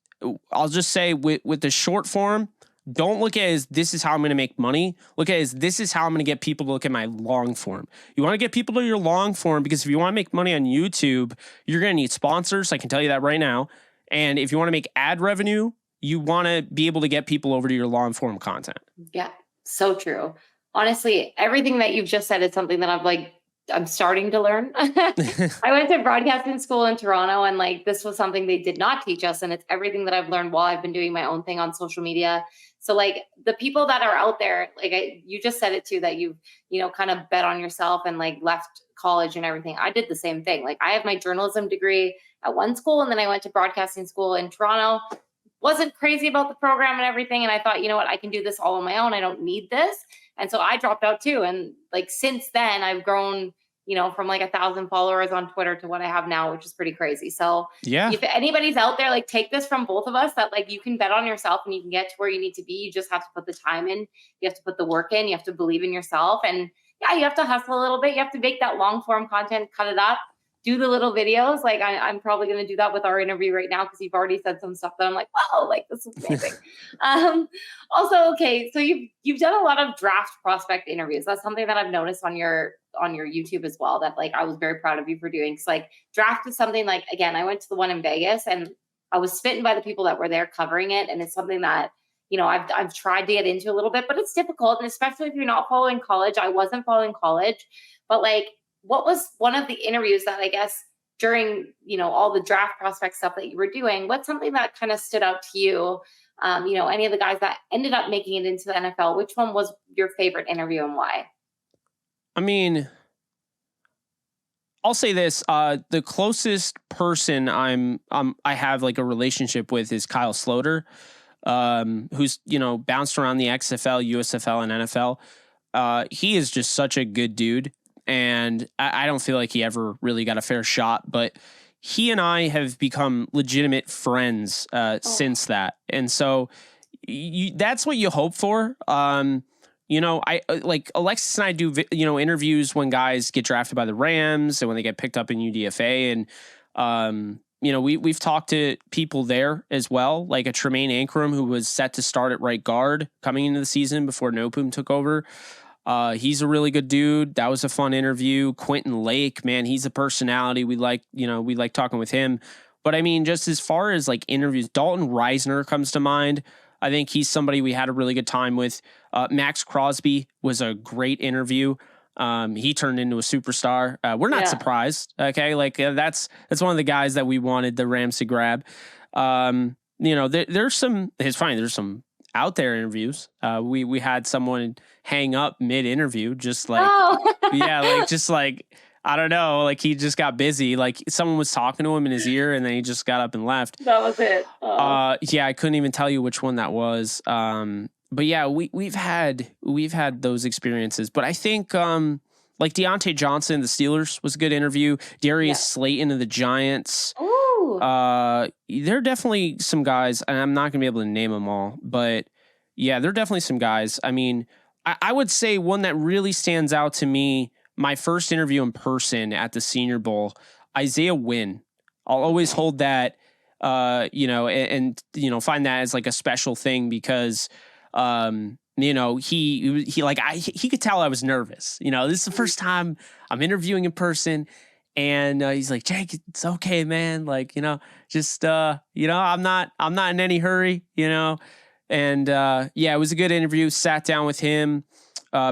I'll just say with the short form, don't look at it as this is how I'm going to make money. Look at it as this is how I'm going to get people to look at my long form. You want to get people to your long form because if you want to make money on YouTube, you're going to need sponsors. I can tell you that right now. And if you want to make ad revenue, you want to be able to get people over to your long form content. Yeah, so true. Honestly, everything that you've just said is something that I'm starting to learn. I went to broadcasting school in Toronto, and this was something they did not teach us. And it's everything that I've learned while I've been doing my own thing on social media. So the people that are out there, you just said it too, that you've, kind of bet on yourself and left college and everything. I did the same thing. I have my journalism degree at one school, and then I went to broadcasting school in Toronto. Wasn't crazy about the program and everything. And I thought, you know what, I can do this all on my own. I don't need this. And so I dropped out too. And since then I've grown, from 1,000 followers on Twitter to what I have now, which is pretty crazy. So yeah, if anybody's out there, take this from both of us, that you can bet on yourself and you can get to where you need to be. You just have to put the time in. You have to put the work in. You have to believe in yourself. And yeah, you have to hustle a little bit. You have to make that long form content, cut it up, do the little videos. I'm probably going to do that with our interview right now, because you've already said some stuff that I'm like, wow, this is amazing. Also, okay, so you've done a lot of draft prospect interviews. That's something that I've noticed on your YouTube as well, that I was very proud of you for doing. Because draft is something again, I went to the one in Vegas and I was smitten by the people that were there covering it. And it's something that, I've tried to get into a little bit, but it's difficult. And especially if you're not following college. I wasn't following college, but what was one of the interviews that I guess during, all the draft prospect stuff that you were doing, what's something that kind of stood out to you? Any of the guys that ended up making it into the NFL, which one was your favorite interview and why? I mean, I'll say this, the closest person I have a relationship with is Kyle Sloter, who's, bounced around the XFL, USFL, and NFL. He is just such a good dude. And I don't feel like he ever really got a fair shot, but he and I have become legitimate friends since that. And so that's what you hope for. I Alexis and I do, interviews when guys get drafted by the Rams and when they get picked up in UDFA. And, we've talked to people there as well, like a Tremaine Ankrum, who was set to start at right guard coming into the season before Nopum took over. He's a really good dude. That was a fun interview. Quentin Lake, man, he's a personality. We like talking with him. But I mean, just as far as interviews, Dalton Reisner comes to mind. I think he's somebody we had a really good time with. Max Crosby was a great interview. He turned into a superstar. We're not surprised. Okay. That's one of the guys that we wanted the Rams to grab. There's some out there interviews. We had someone hang up mid interview, I don't know, he just got busy. Someone was talking to him in his ear and then he just got up and left. That was it. Oh. I couldn't even tell you which one that was. But yeah, we've had those experiences. But I think Deontay Johnson, the Steelers, was a good interview. Darius Slayton of the Giants. Ooh. There are definitely some guys, and I'm not gonna be able to name them all, but yeah, there are definitely some guys. I mean, I would say one that really stands out to me, my first interview in person at the Senior Bowl, Isaiah Wynn. I'll always hold that, find that as a special thing because, he could tell I was nervous. This is the first time I'm interviewing in person. And he's like, Jake, it's okay, man. I'm not in any hurry, And it was a good interview. Sat down with him.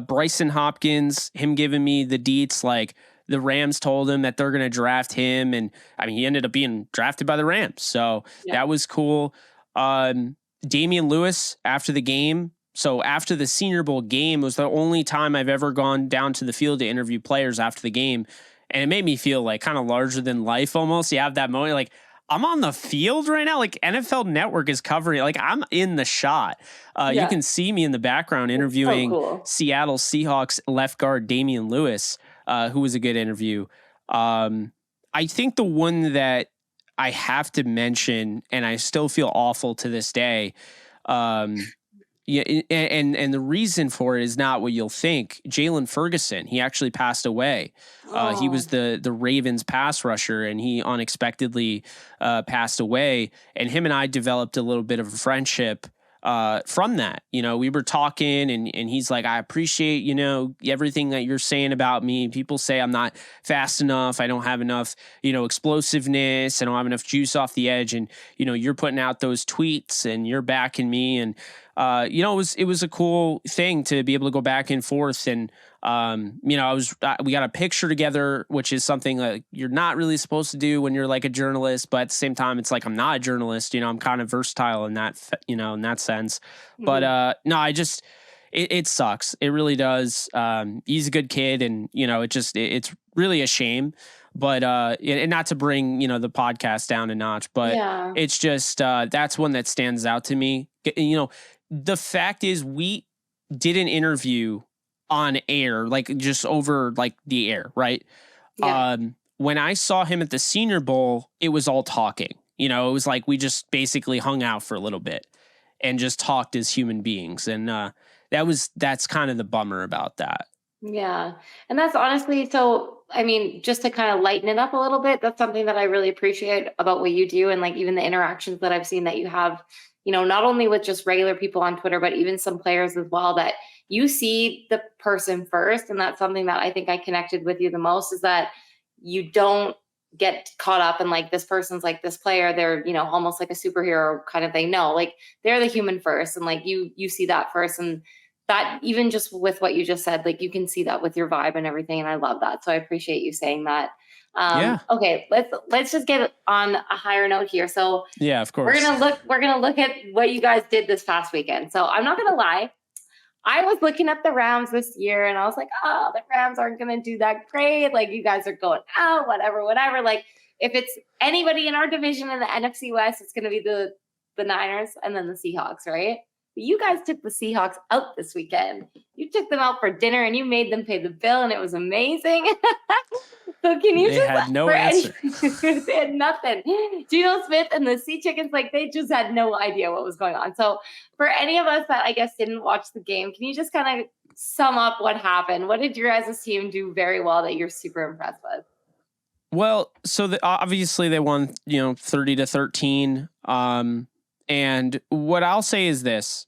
Bryson Hopkins, him giving me the deets, like the Rams told him that they're going to draft him. And I mean, he ended up being drafted by the Rams. So that was cool. Damian Lewis after the game. So after the Senior Bowl game was the only time I've ever gone down to the field to interview players after the game. And it made me feel like kind of larger than life almost. You have that moment like, I'm on the field right now. Like NFL Network is covering, like I'm in the shot. You can see me in the background interviewing Seattle Seahawks left guard Damian Lewis, who was a good interview. I think the one that I have to mention, and I still feel awful to this day, yeah, and the reason for it is not what you'll think. Jalen Ferguson, he actually passed away. He was the Ravens pass rusher, and he unexpectedly passed away. And him and I developed a little bit of a friendship from that. You know, we were talking, and he's like, I appreciate, you know, everything that you're saying about me. People say I'm not fast enough. I don't have enough, you know, explosiveness. I don't have enough juice off the edge. And, you know, you're putting out those tweets and you're backing me. And, you know, it was a cool thing to be able to go back and forth. And, you know, we got a picture together, which is something that you're not really supposed to do when you're like a journalist, but at the same time, it's like, I'm not a journalist, you know, I'm kind of versatile in that, you know, in that sense. Mm-hmm. But, no, it sucks. It really does. He's a good kid, and, you know, it's really a shame. But and not to bring, you know, the podcast down a notch, but it's just that's one that stands out to me. You know, the fact is we did an interview on air, like just over like the air, right? Yeah. When I saw him at the Senior Bowl, it was all talking. You know, it was like we just basically hung out for a little bit and just talked as human beings, and that's kind of the bummer about that. Yeah. And that's honestly, so, I mean, just to kind of lighten it up a little bit, that's something that I really appreciate about what you do. And like, even the interactions that I've seen that you have, you know, not only with just regular people on Twitter, but even some players as well, that you see the person first. And that's something that I think I connected with you the most, is that you don't get caught up in like, this person's like this player, they're, you know, almost like a superhero kind of thing. No, like they're the human first. And like, you see that first. And that, even just with what you just said, like you can see that with your vibe and everything. And I love that. So I appreciate you saying that. Okay, let's just get on a higher note here. So yeah, of course, we're gonna look at what you guys did this past weekend. So I'm not gonna lie, I was looking at the Rams this year, and I was like, oh, the Rams aren't gonna do that great. Like, you guys are going out, whatever. Like, if it's anybody in our division in the NFC West, it's gonna be the Niners and then the Seahawks, right? But you guys took the Seahawks out this weekend. You took them out for dinner, and you made them pay the bill, and it was amazing. So can you they had no answer. They had nothing. Geno Smith and the Sea Chickens, like, they just had no idea what was going on. So for any of us that I guess didn't watch the game, can you just kind of sum up what happened? What did your guys' team do very well that you're super impressed with? Well, so obviously they won, you know, 30-13. And what I'll say is this: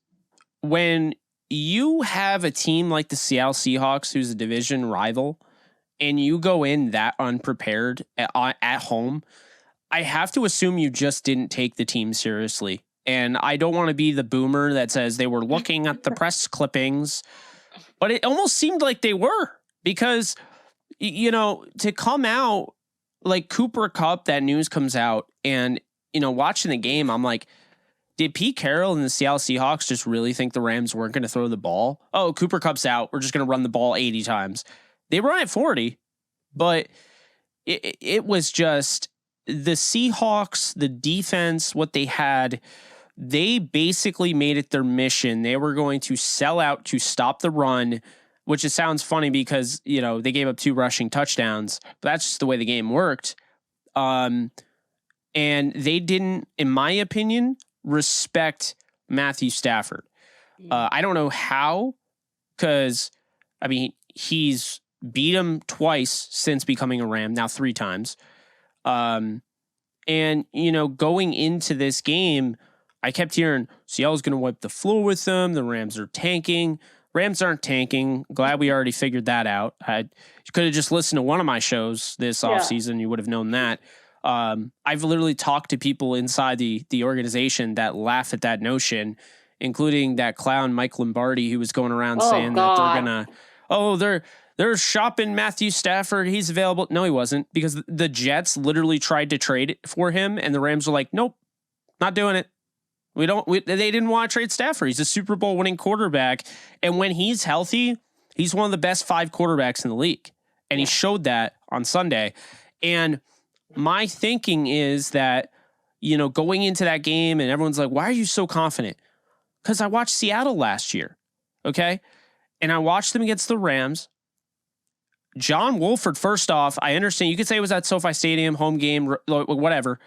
when you have a team like the Seattle Seahawks, who's a division rival, and you go in that unprepared at home, I have to assume you just didn't take the team seriously. And I don't want to be the boomer that says they were looking at the press clippings, but it almost seemed like they were, because, you know, to come out like Cooper Kupp, that news comes out, and, you know, watching the game, I'm like, did Pete Carroll and the Seattle Seahawks just really think the Rams weren't going to throw the ball? Oh, Cooper Kupp's out, we're just going to run the ball 80 times. They run at 40, but it was just the Seahawks, the defense, what they had, they basically made it their mission. They were going to sell out to stop the run, which it sounds funny because, you know, they gave up 2 rushing touchdowns, but that's just the way the game worked. And they didn't, in my opinion, respect Matthew Stafford. I don't know how, because, I mean, he's beat him twice since becoming a Ram, now 3 times. And, you know, going into this game, I kept hearing Seattle's going to wipe the floor with them. The Rams are tanking. Rams aren't tanking. Glad we already figured that out. You could have just listened to one of my shows this offseason. You would have known that. I've literally talked to people inside the organization that laugh at that notion. including that clown Mike Lombardi, who was going around saying God. that they're shopping Matthew Stafford. He's available. No, he wasn't, because the Jets literally tried to trade for him, and the Rams were like, nope, not doing it. They didn't want to trade Stafford. He's a Super Bowl winning quarterback. And when he's healthy, he's one of the best 5 quarterbacks in the league. And he showed that on Sunday. And my thinking is that, going into that game and everyone's like, why are you so confident? Because I watched Seattle last year. Okay. And I watched them against the Rams. John Wolford, first off, I understand you could say it was at SoFi Stadium, home game, whatever.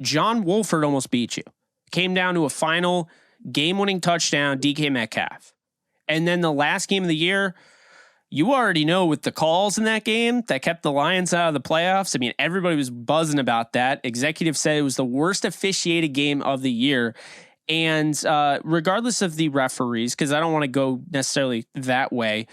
John Wolford almost beat you. Came down to a final game-winning touchdown, DK Metcalf. And then the last game of the year, you already know with the calls in that game that kept the Lions out of the playoffs. I mean, everybody was buzzing about that. Executives said it was the worst officiated game of the year. And regardless of the referees, because I don't want to go necessarily that way,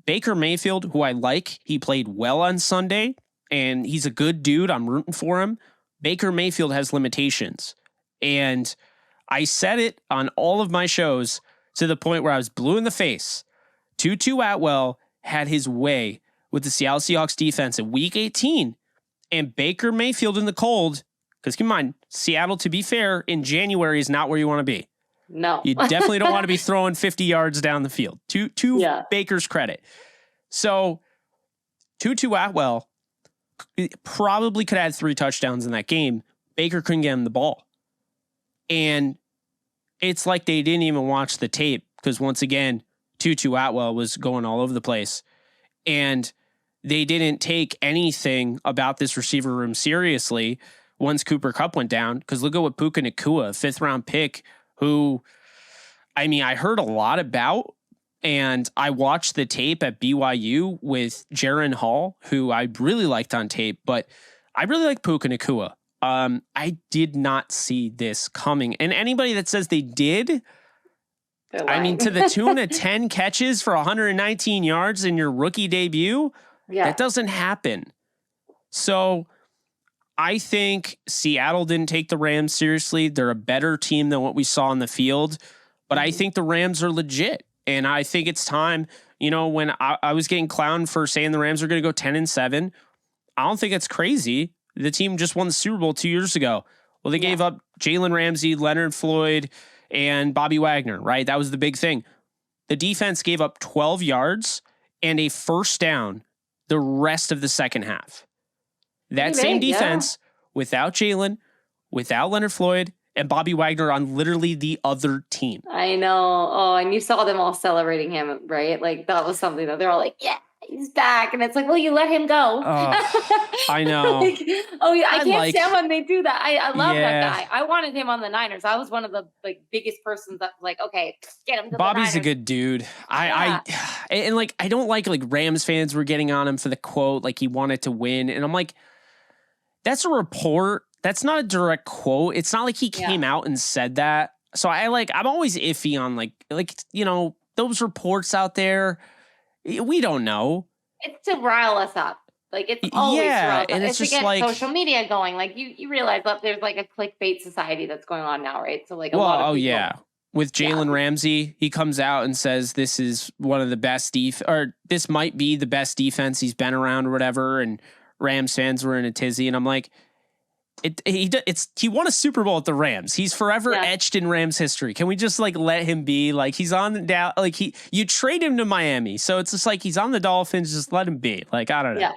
Baker Mayfield, who I like, he played well on Sunday, and he's a good dude. I'm rooting for him. Baker Mayfield has limitations. And I said it on all of my shows to the point where I was blue in the face. Tutu Atwell had his way with the Seattle Seahawks defense in week 18. And Baker Mayfield in the cold, because keep in mind, Seattle, to be fair, in January is not where you want to be. No. You definitely don't want to be throwing 50 yards down the field. To Baker's credit. So Tutu Atwell probably could have had 3 touchdowns in that game. Baker couldn't get him the ball. And it's like they didn't even watch the tape, because once again, Tutu Atwell was going all over the place. And they didn't take anything about this receiver room seriously once Cooper Kupp went down. Because look at what Puka Nacua, 5th round pick, who, I mean, I heard a lot about, and I watched the tape at BYU with Jaron Hall, who I really liked on tape, but I really like Puka Nacua. I did not see this coming. And anybody that says they did, I mean, to the tune of 10 catches for 119 yards in your rookie debut, that doesn't happen. So I think Seattle didn't take the Rams seriously. They're a better team than what we saw on the field, but I think the Rams are legit. And I think it's time, when I was getting clowned for saying the Rams are going to go 10-7, I don't think it's crazy. The team just won the Super Bowl 2 years ago. Well, they gave up Jalen Ramsey, Leonard Floyd, and Bobby Wagner, right? That was the big thing. The defense gave up 12 yards and a first down the rest of the second half. That same defense, without Jalen, without Leonard Floyd, and Bobby Wagner on literally the other team. I know. Oh, and you saw them all celebrating him, right? Like, that was something that they're all like, yeah, he's back. And it's like, well, you let him go. I know. I can't stand when they do that. I love that guy. I wanted him on the Niners. I was one of the biggest persons that was like, okay, get him to Bobby's the Niners. a good dude. I don't like Rams fans were getting on him for the quote, like he wanted to win. And I'm like, that's a report. That's not a direct quote. It's not like he came out and said that. So I'm always iffy on those reports out there. We don't know. It's to rile us up. It's always to rile us up. And it's to just get social media going. You realize that there's a clickbait society that's going on now, right? So a lot of people. With Jalen Ramsey, he comes out and says this is one of the best or this might be the best defense he's been around or whatever. And Rams fans were in a tizzy, and I'm like, he won a Super Bowl at the Rams. He's forever etched in Rams history. Can we just let him be? He's on the down. You trade him to Miami, so it's just he's on the Dolphins. Just let him be. I don't know. Yeah,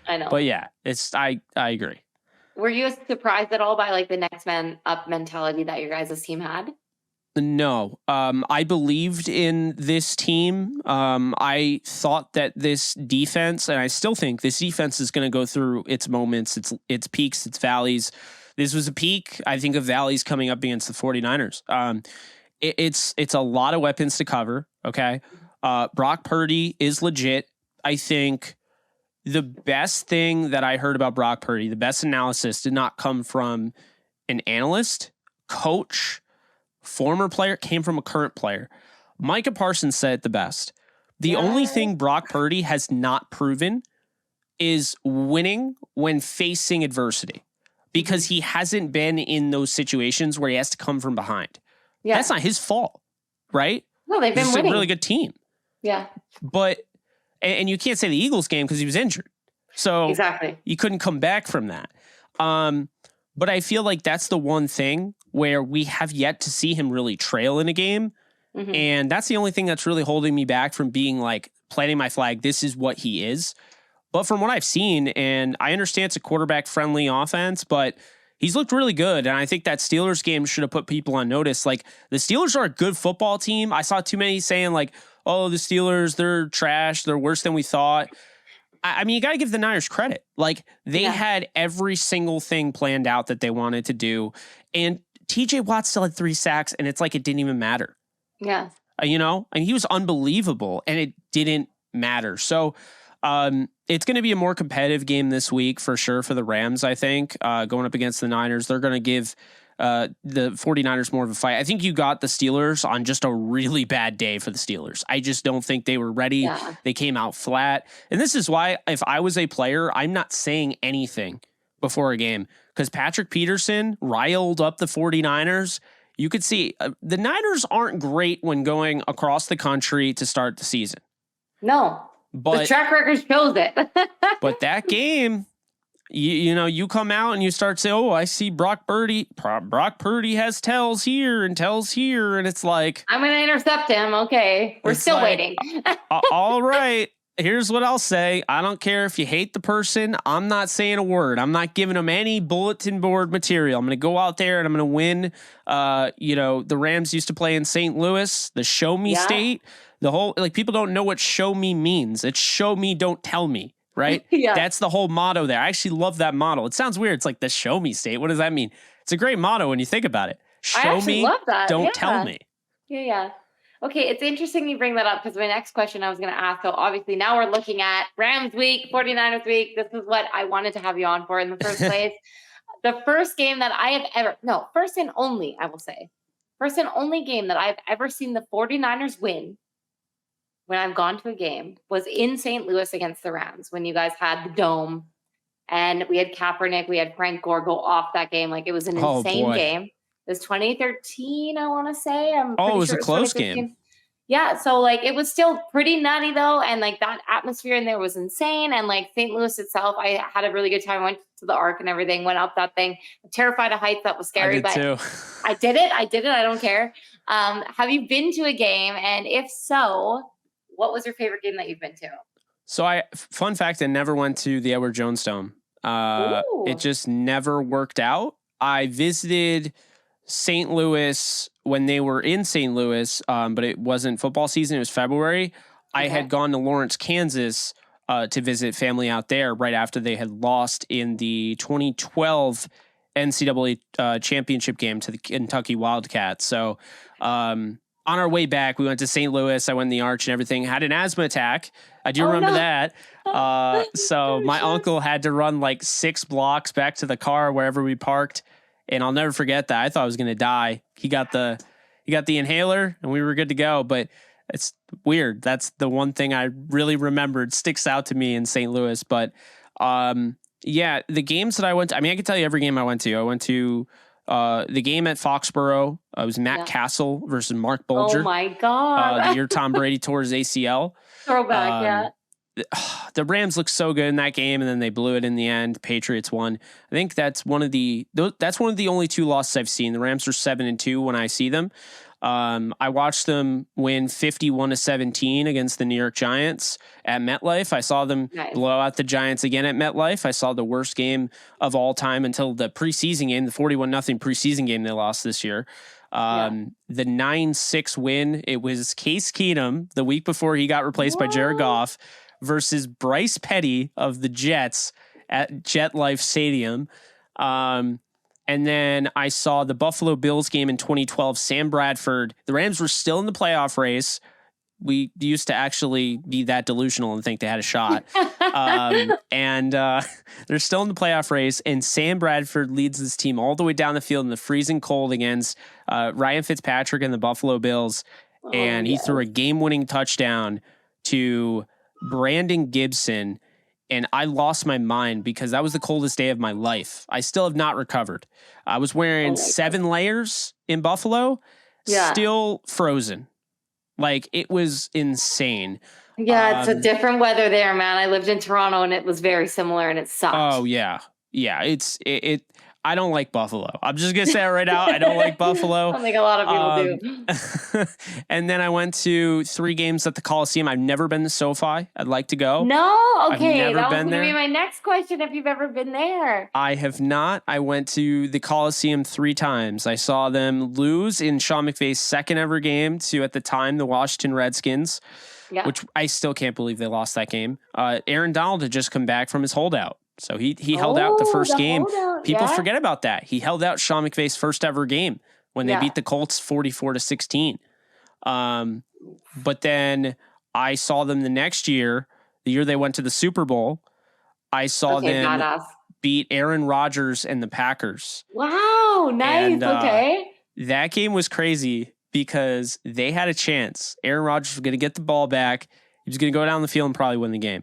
I know. But I agree. Were you surprised at all by the next man up mentality that your guys' team had? No, I believed in this team. I thought that this defense, and I still think this defense is going to go through its moments, its peaks, its valleys. This was a peak, I think, of valleys coming up against the 49ers. It's a lot of weapons to cover. Okay. Brock Purdy is legit. I think the best thing that I heard about Brock Purdy, the best analysis did not come from an analyst, coach, former player, came from a current player. Micah Parsons said it the best. The only thing Brock Purdy has not proven is winning when facing adversity, because he hasn't been in those situations where he has to come from behind. That's not his fault, right? No, they've been winning. A really good team. Yeah. But, and you can't say the Eagles game because he was injured. So exactly, you couldn't come back from that. But I feel like that's the one thing where we have yet to see him really trail in a game. Mm-hmm. And that's the only thing that's really holding me back from being like planting my flag. This is what he is. But from what I've seen, and I understand it's a quarterback friendly offense, but he's looked really good. And I think that Steelers game should have put people on notice. Like, the Steelers are a good football team. I saw too many saying like, oh, the Steelers, they're trash. They're worse than we thought. I mean, you got to give the Niners credit. Like, they had every single thing planned out that they wanted to do. And TJ Watt still had 3 sacks, and it's like it didn't even matter. Yeah. You know, and he was unbelievable, and it didn't matter. So it's going to be a more competitive game this week for sure for the Rams, I think, going up against the Niners. They're going to give the 49ers more of a fight. I think you got the Steelers on just a really bad day for the Steelers. I just don't think they were ready. Yeah. They came out flat. And this is why, if I was a player, I'm not saying anything before a game, because Patrick Peterson riled up the 49ers. You could see the Niners aren't great when going across the country to start the season. No, but the track record shows it. But that game, you know, you come out and you start saying, oh, I see Brock Purdy has tells here, and it's like, I'm going to intercept him. Okay. We're still waiting. All right. Here's what I'll say. I don't care if you hate the person. I'm not saying a word. I'm not giving them any bulletin board material. I'm going to go out there and I'm going to win. You know, the Rams used to play in St. Louis, the show me state. The whole, like, people don't know what show me means. It's show me, don't tell me. Right? Yeah. That's the whole motto there. I actually love that motto. It sounds weird. It's like the show me state. What does that mean? It's a great motto when you think about it. Show me, love that. Don't tell me. Yeah. Okay, it's interesting you bring that up, because my next question I was going to ask, so obviously now we're looking at Rams week, 49ers week. This is what I wanted to have you on for in the first place. The first game that I have first and only game that I've ever seen the 49ers win when I've gone to a game was in St. Louis against the Rams, when you guys had the dome and we had Kaepernick, we had Frank Gore go off that game. Like, it was an insane game. It was 2013, I want to say. It was a close game. Yeah, so like it was still pretty nutty though, and like that atmosphere in there was insane. And like St. Louis itself, I had a really good time. I went to the Arc and everything, went up that thing. I'm terrified of heights. That was scary, but too. I did it. I don't care. Have you been to a game? And if so, what was your favorite game that you've been to? So fun fact, I never went to the Edward Jones Dome. It just never worked out. I visited St. Louis when they were in St. Louis, but it wasn't football season. It was February. Okay. I had gone to Lawrence, Kansas to visit family out there right after they had lost in the 2012 NCAA championship game to the Kentucky Wildcats. So on our way back, we went to St. Louis. I went in the Arch and everything. Had an asthma attack. I do remember that. So my uncle had to run like 6 blocks back to the car wherever we parked. And I'll never forget that. I thought I was going to die. He got the inhaler and we were good to go. But it's weird. That's the one thing I really remembered, sticks out to me in St. Louis. But yeah, the games that I went to, I mean, I can tell you every game I went to. I went to the game at Foxborough. It was Matt Castle versus Mark Bulger. Oh my God. The year Tom Brady tore his ACL. Throwback, yeah. The Rams looked so good in that game, and then they blew it in the end. Patriots won. I think that's one of the only 2 losses I've seen. The Rams are 7-2 when I see them. I watched them win 51-17 against the New York Giants at MetLife. I saw them blow out the Giants again at MetLife. I saw the worst game of all time until the preseason game, the 41-0 preseason game they lost this year. The 9-6 win, it was Case Keenum the week before he got replaced by Jared Goff versus Bryce Petty of the Jets at JetLife Stadium. And then I saw the Buffalo Bills game in 2012, Sam Bradford. The Rams were still in the playoff race. We used to actually be that delusional and think they had a shot. And they're still in the playoff race, and Sam Bradford leads this team all the way down the field in the freezing cold against Ryan Fitzpatrick and the Buffalo Bills. And he threw a game-winning touchdown to Brandon Gibson, and I lost my mind because that was the coldest day of my life. I still have not recovered. I was wearing 7 layers in Buffalo, still frozen. Like, it was insane. Yeah, it's a different weather there, man. I lived in Toronto and it was very similar and it sucked. Oh, yeah. Yeah, I don't like Buffalo. I'm just going to say it right now. I don't like Buffalo. I think a lot of people do. And then I went to 3 games at the Coliseum. I've never been to SoFi. I'd like to go. No? Okay. I've never that was been going to be there. my next question, if you've ever been there. I have not. I went to the Coliseum 3 times. I saw them lose in Sean McVay's second ever game to, at the time, the Washington Redskins, which I still can't believe they lost that game. Aaron Donald had just come back from his holdout. So he held out the first game. People forget about that. He held out Sean McVay's first ever game when they beat the Colts 44-16. But then I saw them the next year, the year they went to the Super Bowl. I saw them beat Aaron Rodgers and the Packers. Wow, nice. And, that game was crazy because they had a chance. Aaron Rodgers was going to get the ball back. He was going to go down the field and probably win the game.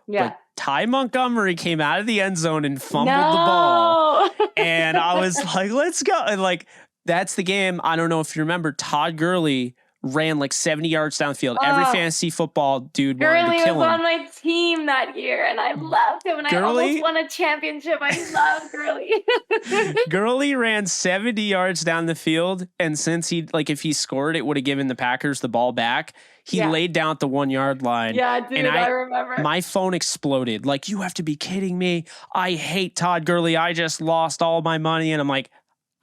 Yeah. But Ty Montgomery came out of the end zone and fumbled the ball. And I was like, let's go. And like, that's the game. I don't know if you remember, Todd Gurley ran like 70 yards down the field. Every fantasy football dude wanted to kill him. Gurley was on my team that year, and I loved him, and I almost won a championship. I love Gurley. Gurley ran 70 yards down the field, and since if he scored, it would have given the Packers the ball back. He laid down at the 1 yard line. Yeah, dude, and I remember. My phone exploded. Like, you have to be kidding me. I hate Todd Gurley. I just lost all my money. And I'm like,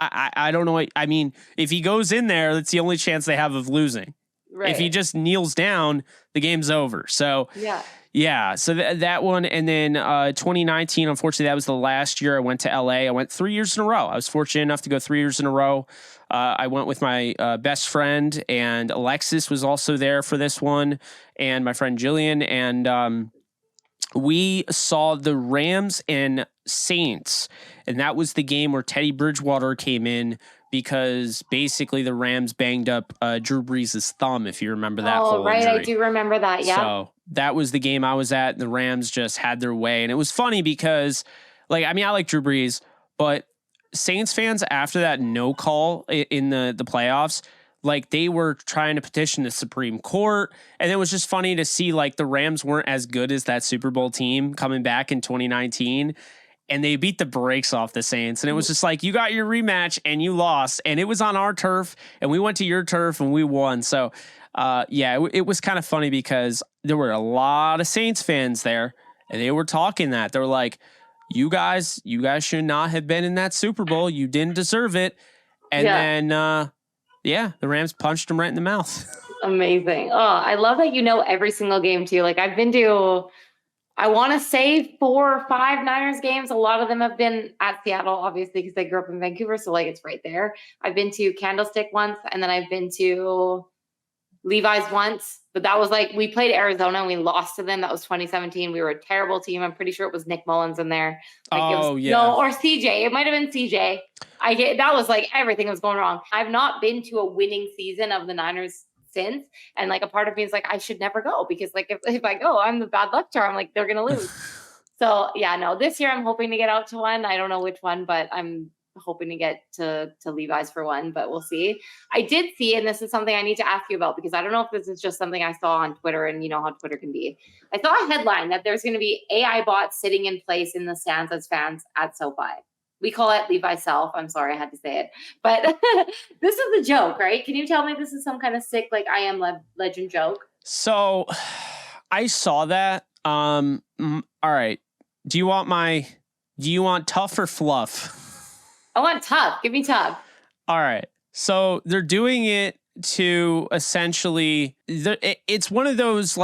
I don't know. I mean, if he goes in there, that's the only chance they have of losing. Right. If he just kneels down, the game's over. So, yeah. So that one. And then 2019, unfortunately, that was the last year I went to LA. I went 3 years in a row. I was fortunate enough to go 3 years in a row. I went with my best friend, and Alexis was also there for this one, and my friend Jillian. And we saw the Rams and Saints, and that was the game where Teddy Bridgewater came in because basically the Rams banged up Drew Brees' thumb, if you remember that whole injury. I do remember that, yeah. So that was the game I was at, and the Rams just had their way. And it was funny because, I like Drew Brees, but Saints fans, after that no call in the playoffs, they were trying to petition the Supreme Court. And it was just funny to see the Rams weren't as good as that Super Bowl team coming back in 2019. And they beat the brakes off the Saints. And it was just you got your rematch and you lost. And it was on our turf and we went to your turf and we won. So, it was kind of funny because there were a lot of Saints fans there and they were talking that. They were like, you guys should not have been in that Super Bowl. You didn't deserve it. And then, the Rams punched them right in the mouth. Amazing. Oh, I love that you know every single game too. I've been to, I want to say 4 or 5 Niners games. A lot of them have been at Seattle, obviously, because I grew up in Vancouver. So it's right there. I've been to Candlestick once, and then I've been to Levi's once. But that was we played Arizona and we lost to them. That was 2017. We were a terrible team. I'm pretty sure it was Nick Mullins in there. No, or CJ. It might have been CJ. That was everything was going wrong. I've not been to a winning season of the Niners since. And a part of me is I should never go because if I go, I'm the bad luck charm. They're going to lose. So this year I'm hoping to get out to one. I don't know which one, but I'm hoping to get to Levi's for one, but we'll see. I did see, and this is something I need to ask you about because I don't know if this is just something I saw on Twitter, and you know how Twitter can be. I saw a headline that there's going to be AI bots sitting in place in the stands as fans at SoFi. We call it Levi Self. I'm sorry I had to say it, but this is a joke, right? Can you tell me this is some kind of sick I Am Legend joke? So I saw that. All right. Do you want tough or fluff? I want tough. Give me tough. All right. So they're doing it to essentially, it's one of those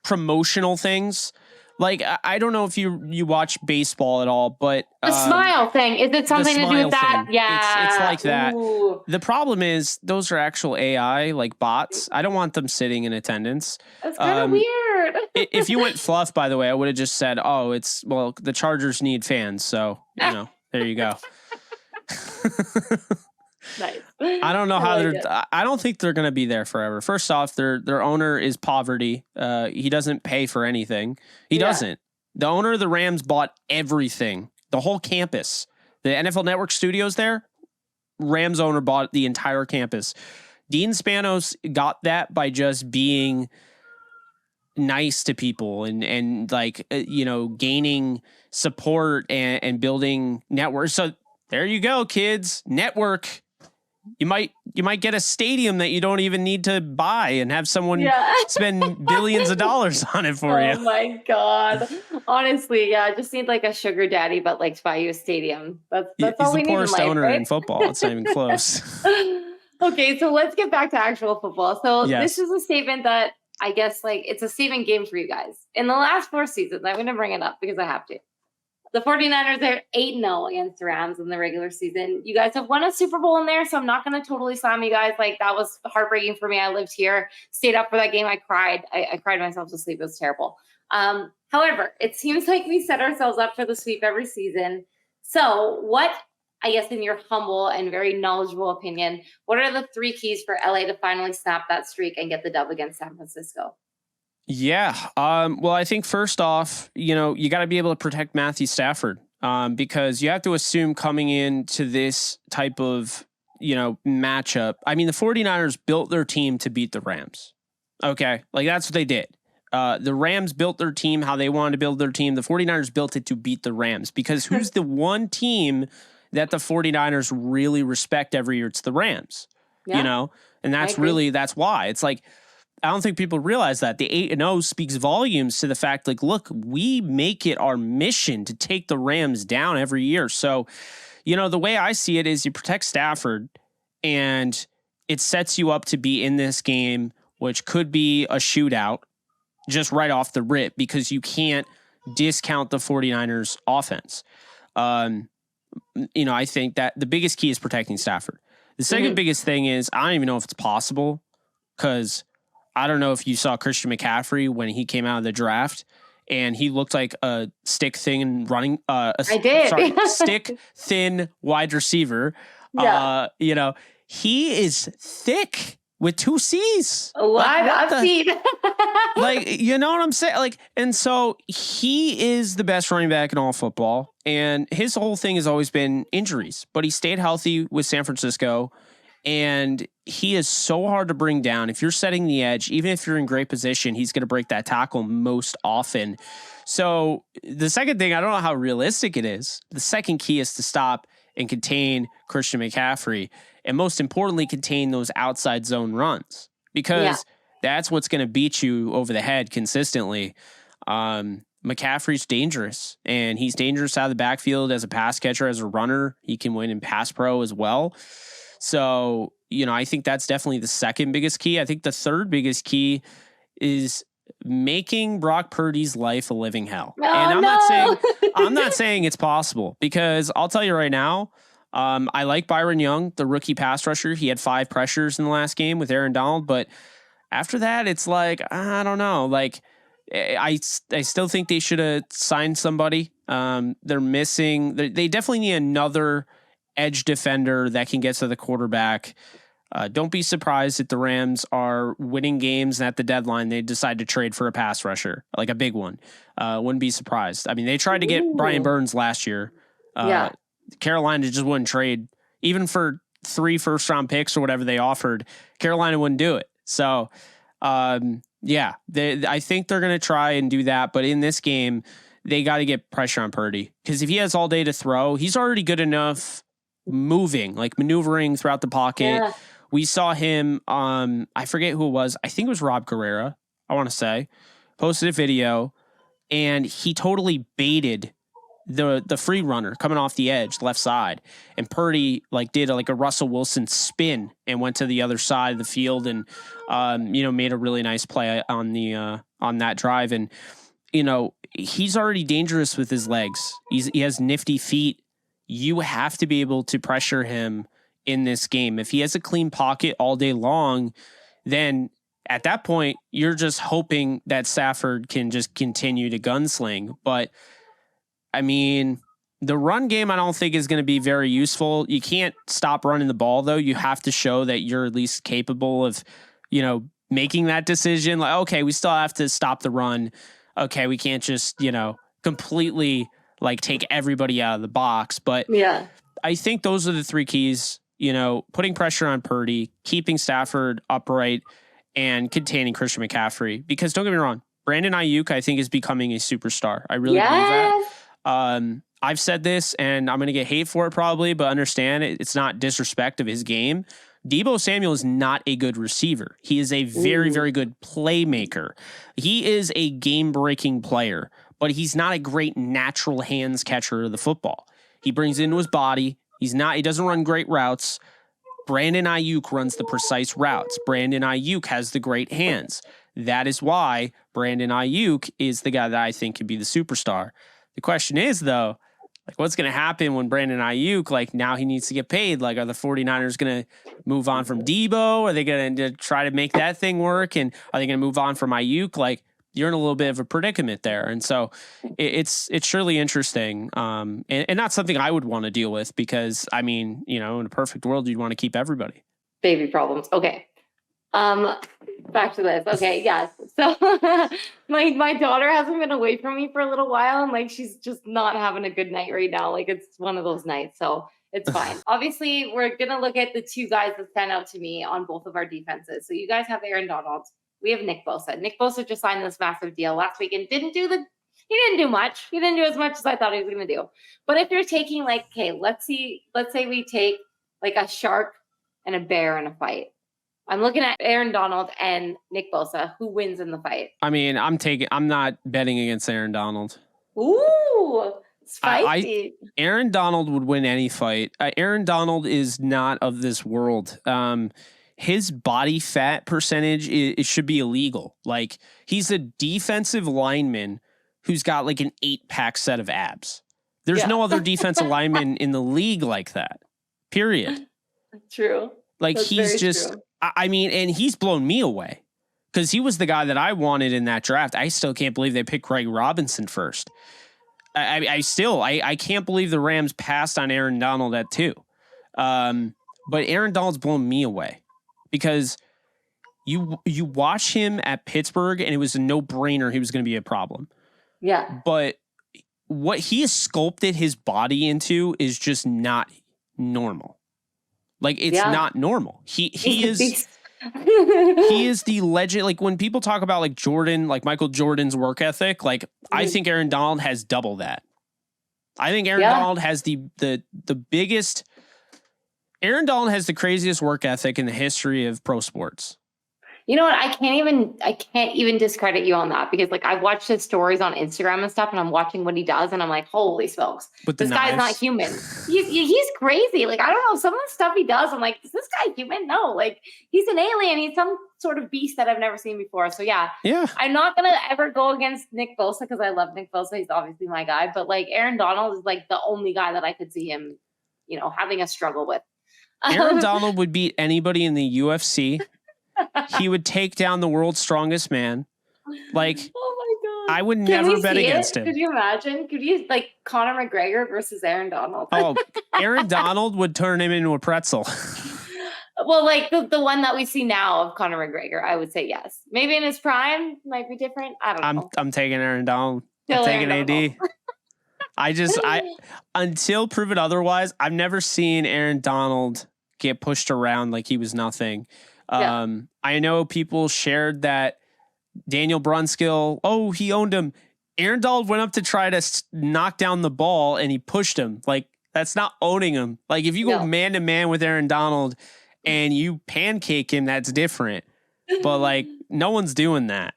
promotional things. I don't know if you watch baseball at all, but the smile thing. Is it something to do with that? Thing. Yeah. It's like that. Ooh. The problem is those are actual AI, bots. I don't want them sitting in attendance. That's kind of weird. If you went fluff, by the way, I would have just said, the Chargers need fans. So, there you go. Nice. I don't know I don't think they're going to be there forever. First off, their owner is poverty. He doesn't pay for anything. He doesn't. The owner of the Rams bought everything, the whole campus, the NFL Network studios there. Rams owner bought the entire campus. Dean Spanos got that by just being nice to people and like, gaining support and building networks. So there you go, kids. Network. You might get a stadium that you don't even need to buy and have someone spend billions of dollars on it for you. Oh my God. Honestly, I just need like a sugar daddy, but like to buy you a stadium. That's all we need in life, right? He's the poorest owner in football. It's not even close. Okay, so let's get back to actual football. So this is a statement that I guess like it's a saving game for you guys. In the last 4 seasons, I'm going to bring it up because I have to. The 49ers are 8-0 against the Rams in the regular season. You guys have won a Super Bowl in there, so I'm not going to totally slam you guys. Like, that was heartbreaking for me. I lived here, stayed up for that game. I cried. I cried myself to sleep. It was terrible. However, it seems like we set ourselves up for the sweep every season. So what, I guess in your humble and very knowledgeable opinion, what are the 3 keys for LA to finally snap that streak and get the dub against San Francisco? Yeah. Well, I think first off, you got to be able to protect Matthew Stafford because you have to assume coming into this type of, matchup. I mean, the 49ers built their team to beat the Rams. Okay. Like that's what they did. The Rams built their team how they wanted to build their team. The 49ers built it to beat the Rams because who's the one team that the 49ers really respect every year? It's the Rams, and that's why it's like, I don't think people realize that the 8-0 speaks volumes to the fact, like, look, we make it our mission to take the Rams down every year. So, the way I see it is you protect Stafford and it sets you up to be in this game, which could be a shootout just right off the rip because you can't discount the 49ers offense. I think that the biggest key is protecting Stafford. The second biggest thing is I don't even know if it's possible because I don't know if you saw Christian McCaffrey when he came out of the draft and he looked like a stick thin running. Stick thin wide receiver. Yeah. He is thick with 2 C's. I've seen. Like, you know what I'm saying? Like, and so he is the best running back in all football. And his whole thing has always been injuries, but he stayed healthy with San Francisco. And he is so hard to bring down. If you're setting the edge, even if you're in great position, he's going to break that tackle most often. So the second thing, I don't know how realistic it is. The second key is to stop and contain Christian McCaffrey. And most importantly, contain those outside zone runs because that's what's going to beat you over the head consistently. McCaffrey's dangerous and he's dangerous out of the backfield as a pass catcher, as a runner. He can win in pass pro as well. So, I think that's definitely the second biggest key. I think the third biggest key is making Brock Purdy's life a living hell. And I'm not saying it's possible because I'll tell you right now, I like Byron Young, the rookie pass rusher. He had 5 pressures in the last game with Aaron Donald, but after that, it's like, I don't know. Like, I still think they should have signed somebody. They're missing. They definitely need another edge defender that can get to the quarterback. Don't be surprised if the Rams are winning games and at the deadline they decide to trade for a pass rusher, like a big one. Wouldn't be surprised. I mean, they tried to get Brian Burns last year. Carolina just wouldn't trade. Even for 3 first-round picks or whatever they offered, Carolina wouldn't do it. So, I think they're going to try and do that. But in this game, they got to get pressure on Purdy because if he has all day to throw, he's already good enough moving, like maneuvering throughout the pocket. Yeah. We saw him, I forget who it was. I think it was Rob Guerrera, I want to say, posted a video and he totally baited the free runner coming off the edge, left side. And Purdy did a Russell Wilson spin and went to the other side of the field and, made a really nice play on that drive. And, he's already dangerous with his legs. He has nifty feet. You have to be able to pressure him in this game. If he has a clean pocket all day long, then at that point, you're just hoping that Stafford can just continue to gunsling. But, I mean, the run game I don't think is going to be very useful. You can't stop running the ball, though. You have to show that you're at least capable of, making that decision. Like, okay, we still have to stop the run. Okay, we can't just, completely take everybody out of the box. But I think those are the 3 keys. putting pressure on Purdy, keeping Stafford upright, and containing Christian McCaffrey. Because don't get me wrong, Brandon Ayuk, I think, is becoming a superstar. I really believe that. I've said this, and I'm going to get hate for it probably, but understand it's not disrespect of his game. Deebo Samuel is not a good receiver. He is a very, very good playmaker. He is a game-breaking player, but he's not a great natural hands catcher of the football. He brings it into his body. He doesn't run great routes. Brandon Ayuk runs the precise routes. Brandon Ayuk has the great hands. That is why Brandon Ayuk is the guy that I think could be the superstar. The question is, though, what's going to happen when Brandon Ayuk, now he needs to get paid? Are the 49ers going to move on from Deebo? Are they going to try to make that thing work? And are they going to move on from Ayuk? You're in a little bit of a predicament there. And so it's surely interesting. And not something I would want to deal with because, in a perfect world, you'd want to keep everybody. Baby problems. Okay. Back to this. Okay. Yes. So my daughter hasn't been away from me for a little while, and she's just not having a good night right now. It's one of those nights, so it's fine. Obviously, we're gonna look at the two guys that stand out to me on both of our defenses. So you guys have Aaron Donald. We have Nick Bosa. Nick Bosa just signed this massive deal last week and he didn't do much. He didn't do as much as I thought he was gonna do. But if you're taking let's say we take a shark and a bear in a fight. I'm looking at Aaron Donald and Nick Bosa. Who wins in the fight? I'm not betting against Aaron Donald. Ooh, spicy. Aaron Donald would win any fight. Aaron Donald is not of this world. His body fat percentage, it should be illegal. He's a defensive lineman who's got an 8-pack set of abs. There's no other defensive lineman in the league like that. Period. True. He's just... True. And he's blown me away because he was the guy that I wanted in that draft. I still can't believe they picked Greg Robinson first. I can't believe the Rams passed on Aaron Donald at 2. But Aaron Donald's blown me away because you watch him at Pittsburgh and it was a no-brainer he was going to be a problem. Yeah. But what he has sculpted his body into is just not normal. Not normal. He is he is the legend. When people talk about Jordan, Michael Jordan's work ethic, I think Aaron Donald has double that. I think Aaron Donald has the biggest. Aaron Donald has the craziest work ethic in the history of pro sports. You know what? I can't even discredit you on that because I've watched his stories on Instagram and stuff, and I'm watching what he does, and I'm like, holy smokes, this guy's not human. He's crazy. I don't know, some of the stuff he does, I'm like, is this guy human? No, he's an alien. He's some sort of beast that I've never seen before. So yeah. I'm not gonna ever go against Nick Bosa because I love Nick Bosa. He's obviously my guy, but Aaron Donald is the only guy that I could see him, having a struggle with. Aaron Donald would beat anybody in the UFC. He would take down the world's strongest man. Oh my God. I would never bet against him. Could you imagine? Could you Conor McGregor versus Aaron Donald? Oh, Aaron Donald would turn him into a pretzel. Well, the one that we see now of Conor McGregor, I would say yes. Maybe in his prime might be different. I don't know. I'm taking Aaron Donald. I'm taking AD. I until proven otherwise, I've never seen Aaron Donald get pushed around like he was nothing. I know people shared that Daniel Brunskill, he owned him. Aaron Donald went up to try to knock down the ball and he pushed him. That's not owning him. If you go man to man with Aaron Donald and you pancake him, that's different. But no one's doing that.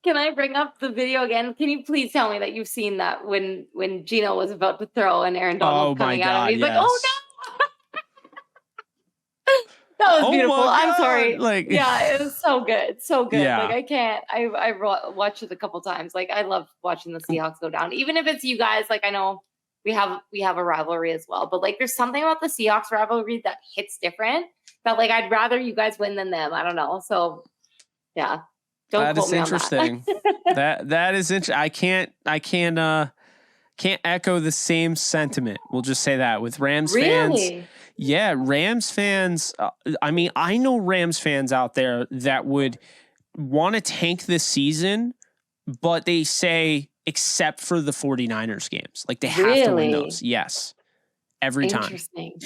Can I bring up the video again? Can you please tell me that you've seen that when Gino was about to throw and Aaron Donald coming at him? He's like, oh no. That was beautiful. I'm sorry. It was so good. So good. Yeah. I can't. I watched it a couple times. I love watching the Seahawks go down. Even if it's you guys, I know we have a rivalry as well. But there's something about the Seahawks rivalry that hits different. That I'd rather you guys win than them. I don't know. So yeah. Don't quote me on that. That is interesting. that is interesting. I can't echo the same sentiment. We'll just say that with Rams fans. Yeah, Rams fans. I know Rams fans out there that would want to tank this season, but they say except for the 49ers games. They have to win those. Yes. Every time. Interesting.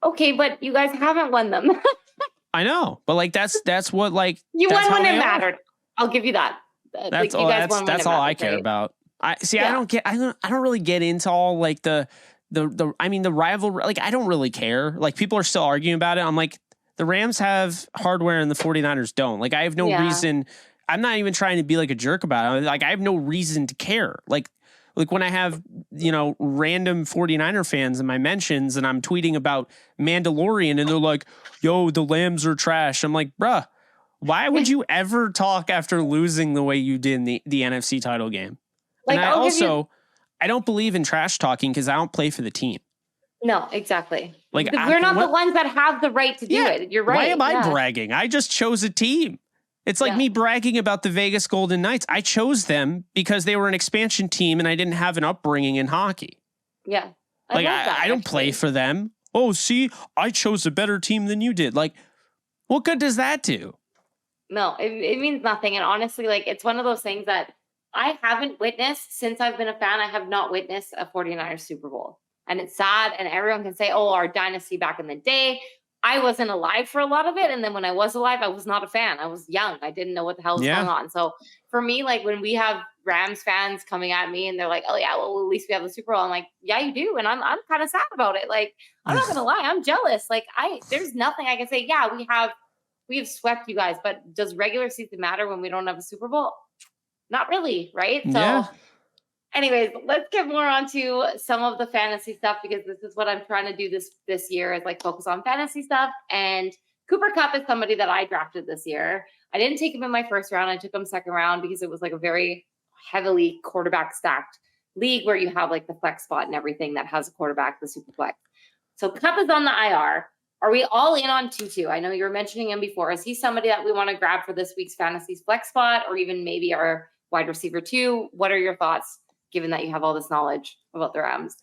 Okay, but you guys haven't won them. I know, but like that's what like you that's won when it mattered. I'll give you that. That's all. That's all I care about. I don't really get into all like the I mean the rivalry. Like I don't really care. Like people are still arguing about it. I'm like the Rams have hardware and the 49ers don't. Like I have no reason. I'm not even trying to be like a jerk about it. Like I have no reason to care. Like when I have, random 49er fans in my mentions and I'm tweeting about Mandalorian and they're like, yo, the Lambs are trash. I'm like, bruh, why would you ever talk after losing the way you did in the NFC title game? Like, and I don't believe in trash talking because I don't play for the team. No, exactly. Like we're not the ones that have the right to do it. You're right. Why am I bragging? I just chose a team. It's like me bragging about the Vegas Golden Knights. I chose them because they were an expansion team and I didn't have an upbringing in hockey. Yeah. I don't play for them. Oh, see, I chose a better team than you did. Like, what good does that do? No, it means nothing. And honestly, like, it's one of those things that I haven't witnessed since I've been a fan. I have not witnessed a 49ers Super Bowl. And it's sad. And everyone can say, oh, our dynasty back in the day. I wasn't alive for a lot of it. And then when I was alive, I was not a fan. I was young. I didn't know what the hell was going on. So for me, like when we have Rams fans coming at me and they're like, oh yeah, well, at least we have the Super Bowl. I'm like, yeah, you do. And I'm kind of sad about it. Like, I'm not going to lie. I'm jealous. Like there's nothing I can say. Yeah, we have swept you guys, but does regular season matter when we don't have a Super Bowl? Not really. Right. So anyways, let's get more onto some of the fantasy stuff because this is what I'm trying to do this year is like focus on fantasy stuff. And Cooper Kupp is somebody that I drafted this year. I didn't take him in my first round. I took him second round because it was like a very heavily quarterback stacked league where you have like the flex spot and everything that has a quarterback, the super flex. So Kupp is on the IR. Are we all in on Tutu? I know you were mentioning him before. Is he somebody that we want to grab for this week's fantasy flex spot or even maybe our wide receiver too? What are your thoughts? Given that you have all this knowledge about the Rams.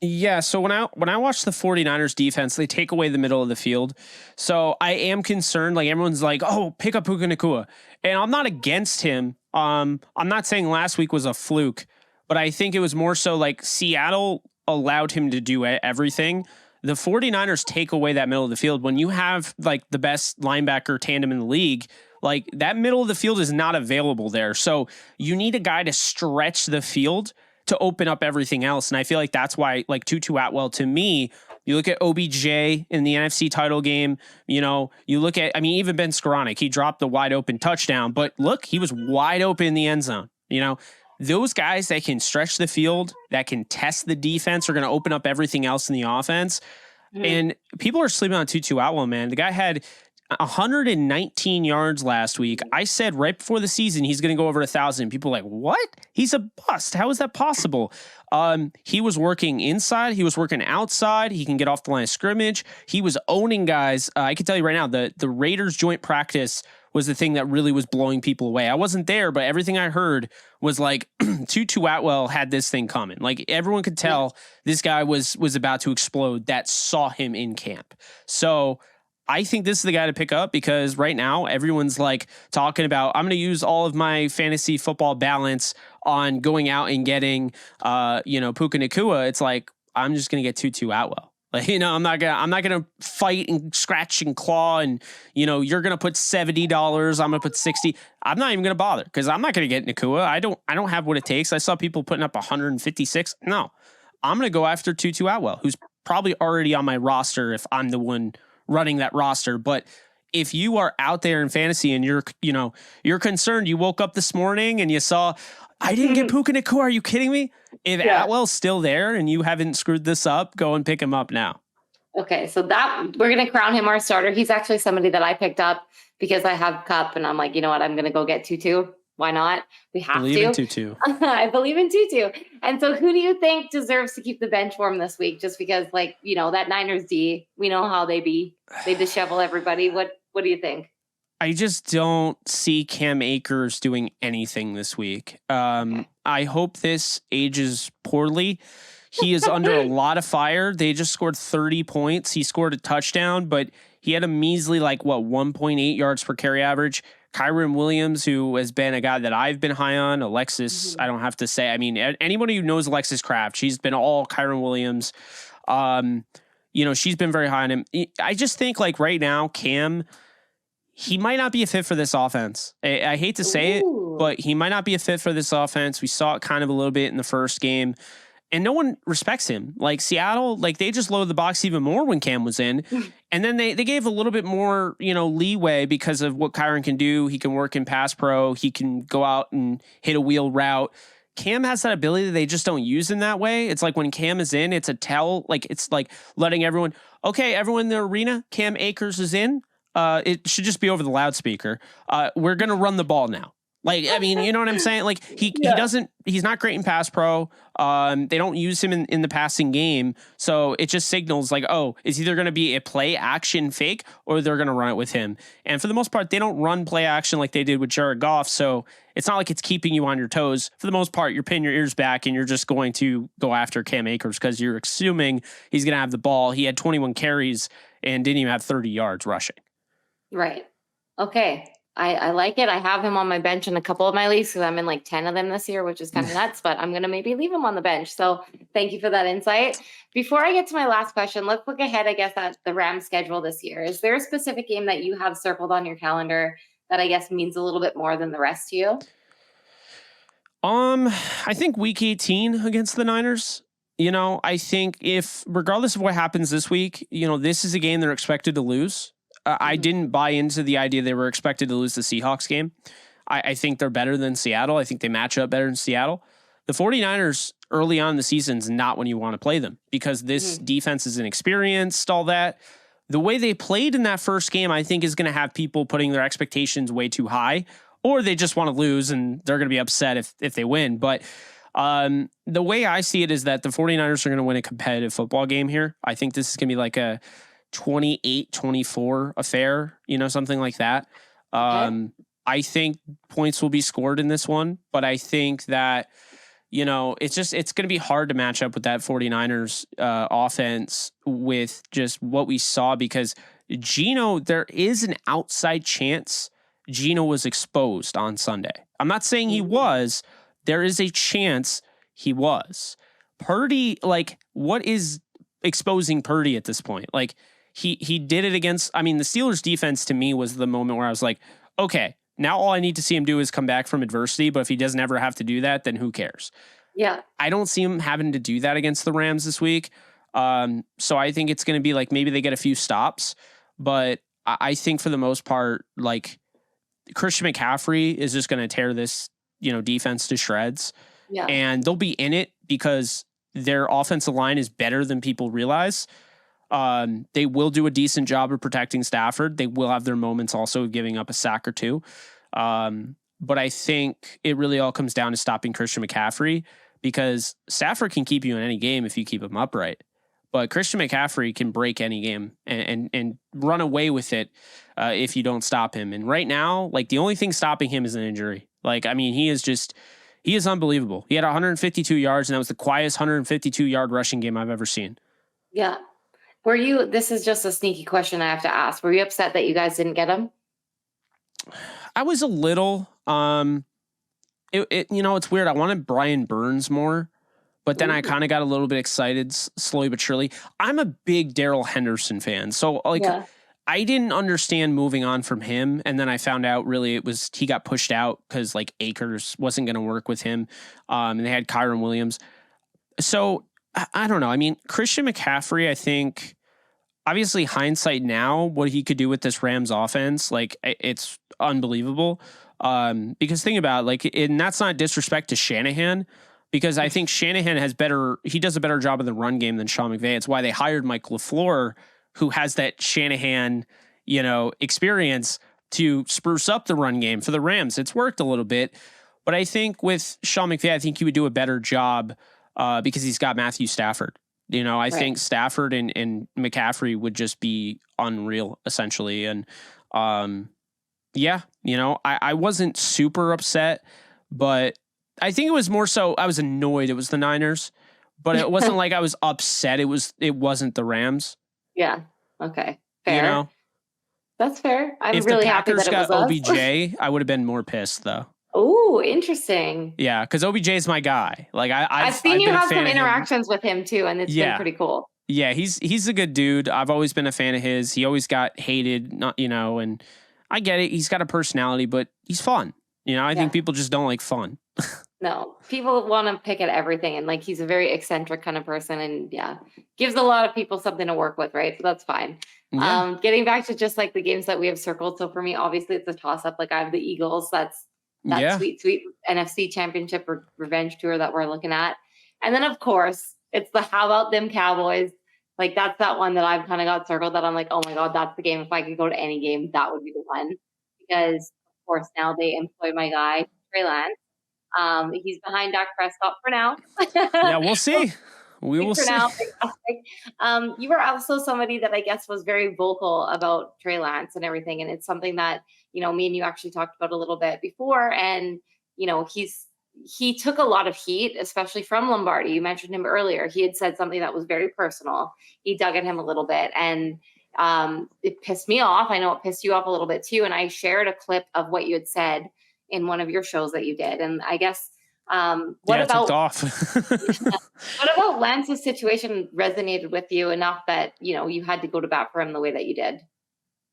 Yeah, so when I watch the 49ers defense, they take away the middle of the field. So I am concerned. Like everyone's like, oh, pick up Puka Nacua. And I'm not against him. I'm not saying last week was a fluke, but I think it was more so like Seattle allowed him to do everything. The 49ers take away that middle of the field. When you have like the best linebacker tandem in the league, like that middle of the field is not available there. So you need a guy to stretch the field to open up everything else. And I feel like that's why like Tutu Atwell to me, you look at OBJ in the NFC title game, you look at, even Ben Skoranek, he dropped the wide open touchdown, but look, he was wide open in the end zone. Those guys that can stretch the field, that can test the defense are going to open up everything else in the offense. And people are sleeping on Tutu Atwell, man. The guy had 119 yards last week. I said right before the season he's going to go over 1,000. People are like, what? He's a bust. How is that possible? He was working inside. He was working outside. He can get off the line of scrimmage. He was owning guys. I can tell you right now, the Raiders joint practice was the thing that really was blowing people away. I wasn't there, but everything I heard was like Tutu Atwell had this thing coming. Like everyone could tell this guy was about to explode that saw him in camp. So I think this is the guy to pick up because right now everyone's like talking about, I'm going to use all of my fantasy football balance on going out and getting, Puka Nacua. It's like, I'm just going to get Tutu Atwell. Like, I'm not going to fight and scratch and claw and, you're going to put $70. I'm going to put 60. I'm not even going to bother because I'm not going to get Nacua. I don't have what it takes. I saw people putting up 156. No, I'm going to go after Tutu Atwell, who's probably already on my roster if I'm the one running that roster. But if you are out there in fantasy and you're concerned, you woke up this morning and you saw, I didn't get Puka Nacua. Are you kidding me? If Atwell's still there and you haven't screwed this up, go and pick him up now. Okay. So that we're going to crown him our starter. He's actually somebody that I picked up because I have Kupp and I'm like, you know what? I'm going to go get Tutu. Why not? We have believe in Tutu. I believe in Tutu. And so who do you think deserves to keep the bench warm this week? Just because that Niners D, we know how they be. They dishevel everybody. What do you think? I just don't see Cam Akers doing anything this week. I hope this ages poorly. He is under a lot of fire. They just scored 30 points. He scored a touchdown, but he had a measly 1.8 yards per carry average. Kyron Williams, who has been a guy that I've been high on. Alexis, I don't have to say. Anyone who knows Alexis Kraft, she's been all Kyron Williams. she's been very high on him. I just think like right now, Cam, he might not be a fit for this offense. I hate to say it, but he might not be a fit for this offense. We saw it kind of a little bit in the first game. And no one respects him. Like Seattle, like they just loaded the box even more when Cam was in. And then they gave a little bit more, leeway because of what Kyron can do. He can work in pass pro. He can go out and hit a wheel route. Cam has that ability that they just don't use in that way. It's like when Cam is in, it's a tell. Like it's like letting everyone in the arena, Cam Akers is in. It should just be over the loudspeaker. We're going to run the ball now. Like, I mean, you know what I'm saying? Like he's not great in pass pro. They don't use him in the passing game. So it just signals like, oh, it's either going to be a play action fake or they're going to run it with him. And for the most part, they don't run play action like they did with Jared Goff. So it's not like it's keeping you on your toes. For the most part, you're pinning your ears back and you're just going to go after Cam Akers because you're assuming he's going to have the ball. He had 21 carries and didn't even have 30 yards rushing. Right. Okay. I like it. I have him on my bench in a couple of my leagues because I'm in like 10 of them this year, which is kind of nuts, but I'm going to maybe leave him on the bench. So thank you for that insight. Before I get to my last question, let's look ahead, I guess, at the Rams schedule this year. Is there a specific game that you have circled on your calendar that I guess means a little bit more than the rest to you? I think week 18 against the Niners. I think if regardless of what happens this week, this is a game they're expected to lose. I didn't buy into the idea they were expected to lose the Seahawks game. I think they're better than Seattle. I think they match up better than Seattle. The 49ers early on in the season is not when you want to play them because this defense is inexperienced, all that. The way they played in that first game, I think is going to have people putting their expectations way too high, or they just want to lose and they're going to be upset if they win. But the way I see it is that the 49ers are going to win a competitive football game here. I think this is going to be like a 28-24 affair, something like that. I think points will be scored in this one, but I think that, it's going to be hard to match up with that 49ers offense with just what we saw because Geno, there is an outside chance Geno was exposed on Sunday. I'm not saying he was. There is a chance he was. Purdy, like, what is exposing Purdy at this point? Like, he did it against, the Steelers defense to me was the moment where I was like, okay, now all I need to see him do is come back from adversity. But if he doesn't ever have to do that, then who cares? Yeah. I don't see him having to do that against the Rams this week. So I think it's going to be like, maybe they get a few stops, but I think for the most part, like Christian McCaffrey is just going to tear this, defense to shreds. Yeah. And they'll be in it because their offensive line is better than people realize. They will do a decent job of protecting Stafford. They will have their moments also of giving up a sack or two. But I think it really all comes down to stopping Christian McCaffrey because Stafford can keep you in any game if you keep him upright. But Christian McCaffrey can break any game and run away with it if you don't stop him. And right now, like the only thing stopping him is an injury. Like, he is unbelievable. He had 152 yards and that was the quietest 152 yard rushing game I've ever seen. Yeah. This is just a sneaky question I have to ask. Were you upset that you guys didn't get him? I was a little, it's weird. I wanted Brian Burns more, but then I kind of got a little bit excited slowly but surely. I'm a big Darrell Henderson fan. So I didn't understand moving on from him. And then I found out really he got pushed out because like Akers wasn't going to work with him. And they had Kyron Williams. So I don't know. Christian McCaffrey, I think obviously hindsight now, what he could do with this Rams offense, like it's unbelievable. Because think about it, like, and that's not disrespect to Shanahan, because I think Shanahan he does a better job of the run game than Sean McVay. It's why they hired Mike LaFleur, who has that Shanahan, experience to spruce up the run game for the Rams. It's worked a little bit, but I think with Sean McVay, I think he would do a better job because he's got Matthew Stafford. I think Stafford and McCaffrey would just be unreal, essentially. And I wasn't super upset, but I think it was more so I was annoyed it was the Niners, but it wasn't like I was upset. It wasn't the Rams. Yeah. Okay. Fair. That's fair. If really the Packers happy that got it was OBJ, I would have been more pissed though. Oh, interesting. Yeah, because OBJ is my guy. Like I've seen you have some interactions with him too, and it's been pretty cool. Yeah, he's a good dude. I've always been a fan of his. He always got hated, not and I get it. He's got a personality, but he's fun. I think people just don't like fun. No, people want to pick at everything, and like he's a very eccentric kind of person, and gives a lot of people something to work with, right? So that's fine. Yeah. Getting back to just like the games that we have circled. So for me, obviously it's a toss up. Like I have the Eagles. That's sweet NFC Championship revenge tour that we're looking at, and then of course it's the how about them Cowboys. Like that's that one that I've kind of got circled that I'm like, oh my God, that's the game. If I could go to any game, that would be the one. Because of course now they employ my guy, Trey Lance. He's behind Dak Prescott for now. Yeah, we'll see. We will see. Now. You were also somebody that I guess was very vocal about Trey Lance and everything. And it's something that, me and you actually talked about a little bit before. And, he took a lot of heat, especially from Lombardi. You mentioned him earlier. He had said something that was very personal. He dug at him a little bit and it pissed me off. I know it pissed you off a little bit too. And I shared a clip of what you had said in one of your shows that you did. And I guess, what about Lance's situation resonated with you enough that, you had to go to bat for him the way that you did?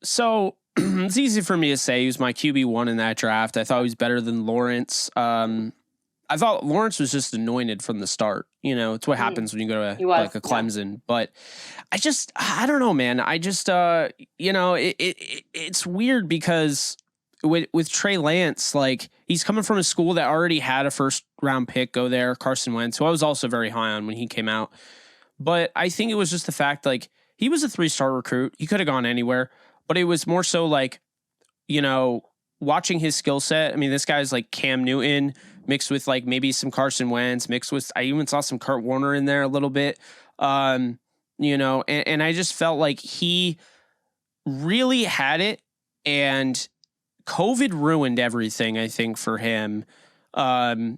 So it's easy for me to say he was my QB1 in that draft. I thought he was better than Lawrence. I thought Lawrence was just anointed from the start. It's what happens when you go to like a Clemson. But I don't know, man. I just, it's weird because with Trey Lance, like he's coming from a school that already had a first round pick go there, Carson Wentz, who I was also very high on when he came out. But I think it was just the fact like he was a 3-star recruit. He could have gone anywhere, but it was more so like, watching his skill set. I mean, this guy's like Cam Newton mixed with like maybe some Carson Wentz mixed with, I even saw some Kurt Warner in there a little bit. And I just felt like he really had it, and COVID ruined everything, I think, for him.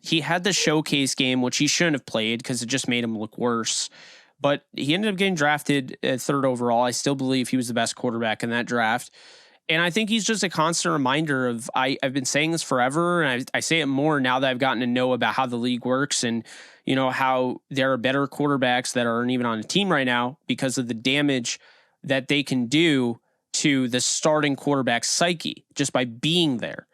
He had the showcase game, which he shouldn't have played because it just made him look worse. But he ended up getting drafted at 3rd overall. I still believe he was the best quarterback in that draft. And I think he's just a constant reminder of, I've been saying this forever, and I say it more now that I've gotten to know about how the league works and, how there are better quarterbacks that aren't even on a team right now because of the damage that they can do to the starting quarterback psyche just by being there.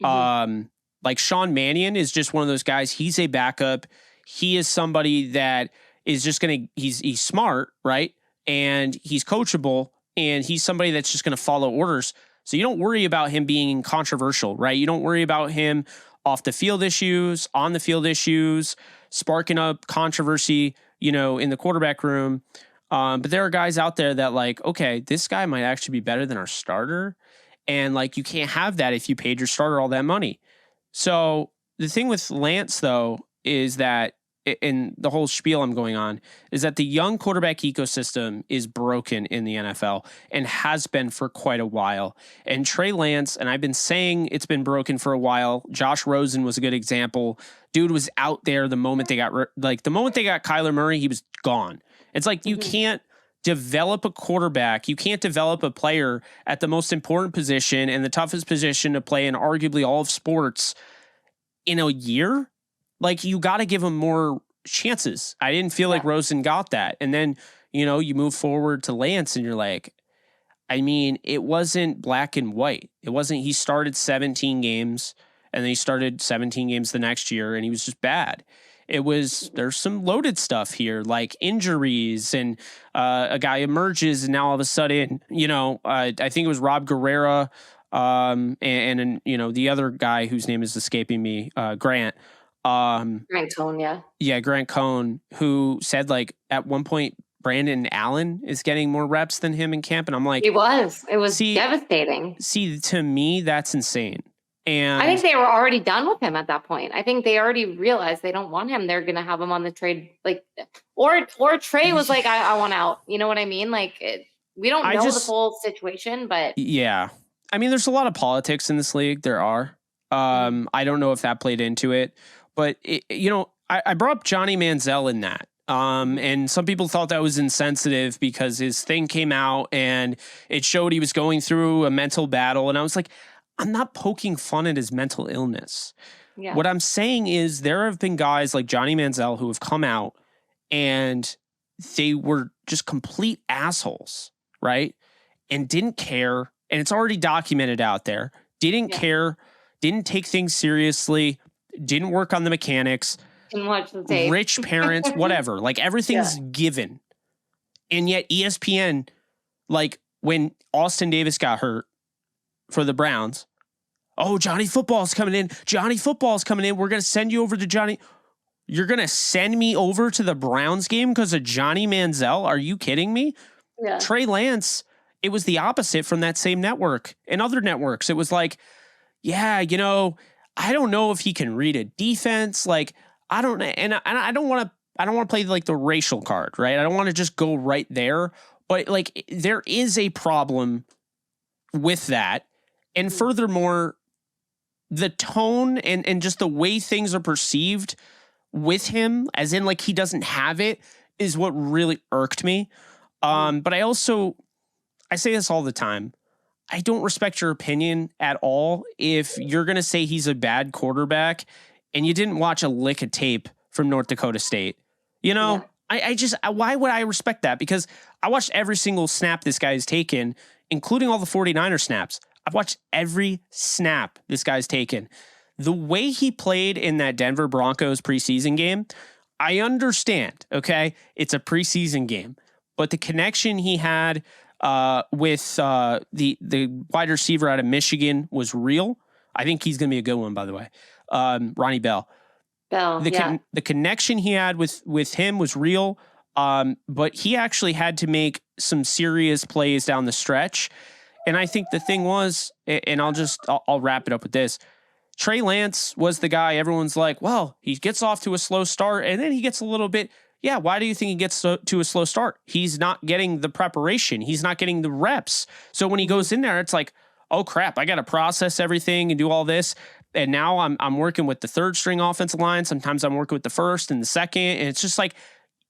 Mm-hmm. Like Sean Mannion is just one of those guys. He's a backup. He is somebody that is just he's smart, right? And he's coachable, and he's somebody that's just going to follow orders. So you don't worry about him being controversial, right? You don't worry about him off the field issues, on the field issues, sparking up controversy, in the quarterback room. But there are guys out there that like, okay, this guy might actually be better than our starter. And like, you can't have that if you paid your starter all that money. So the thing with Lance, though, is that in the whole spiel I'm going on is that the young quarterback ecosystem is broken in the NFL and has been for quite a while. And Trey Lance, and I've been saying it's been broken for a while. Josh Rosen was a good example. Dude was out there the moment they got Kyler Murray, he was gone. It's like you can't develop a quarterback. You can't develop a player at the most important position and the toughest position to play in arguably all of sports in a year. Like, you got to give him more chances. I didn't feel like Rosen got that. And then, you move forward to Lance and you're like, I mean, it wasn't black and white. It wasn't, he started 17 games and then he started 17 games the next year and he was just bad. It was, there's some loaded stuff here, like injuries and a guy emerges and now all of a sudden, I think it was Rob Guerrera and the other guy whose name is escaping me, Grant. Grant Cohn, yeah. Yeah, Grant Cohn, who said like at one point Brandon Allen is getting more reps than him in camp. And I'm like, it was devastating. See, to me, that's insane. And I think they were already done with him at that point. I think they already realized they don't want him. They're going to have him on the trade. Like, or Trey was like, I want out. You know what I mean? Like, we don't know the full situation, but yeah. I mean, there's a lot of politics in this league. There are. I don't know if that played into it. But, I brought up Johnny Manziel in that. And some people thought that was insensitive because his thing came out and it showed he was going through a mental battle. And I was like, I'm not poking fun at his mental illness. Yeah. What I'm saying is there have been guys like Johnny Manziel who have come out and they were just complete assholes, right? And didn't care. And it's already documented out there. Didn't care, didn't take things seriously, didn't work on the mechanics, didn't watch the tape. Rich parents, whatever. Like everything's given. And yet ESPN, like when Austin Davis got hurt for the Browns, oh, Johnny Football's coming in. Johnny Football's coming in. We're going to send you over to Johnny. You're going to send me over to the Browns game because of Johnny Manziel? Are you kidding me? Yeah. Trey Lance, it was the opposite from that same network and other networks. It was like, yeah, you know, I don't know if he can read a defense. Like, I don't, and I don't want to play like the racial card, right? I don't want to just go right there, but like there is a problem with that. And furthermore, the tone and just the way things are perceived with him, as in like he doesn't have it, is what really irked me. But I say this all the time. I don't respect your opinion at all if you're going to say he's a bad quarterback and you didn't watch a lick of tape from North Dakota State. You know, why would I respect that? Because I watched every single snap this guy has taken, including all the 49er snaps. I've watched every snap this guy's taken. The way he played in that Denver Broncos preseason game, I understand, okay? It's a preseason game. But the connection he had with the wide receiver out of Michigan was real. I think he's going to be a good one, by the way. Ronnie Bell. The connection he had with him was real, but he actually had to make some serious plays down the stretch. And I think the thing was, and I'll wrap it up with this. Trey Lance was the guy everyone's like, well, he gets off to a slow start and then he gets a little bit. Yeah, why do you think he gets to a slow start? He's not getting the preparation. He's not getting the reps. So when he goes in there, it's like, oh crap, I got to process everything and do all this. And now I'm working with the third string offensive line. Sometimes I'm working with the first and the second. And it's just like,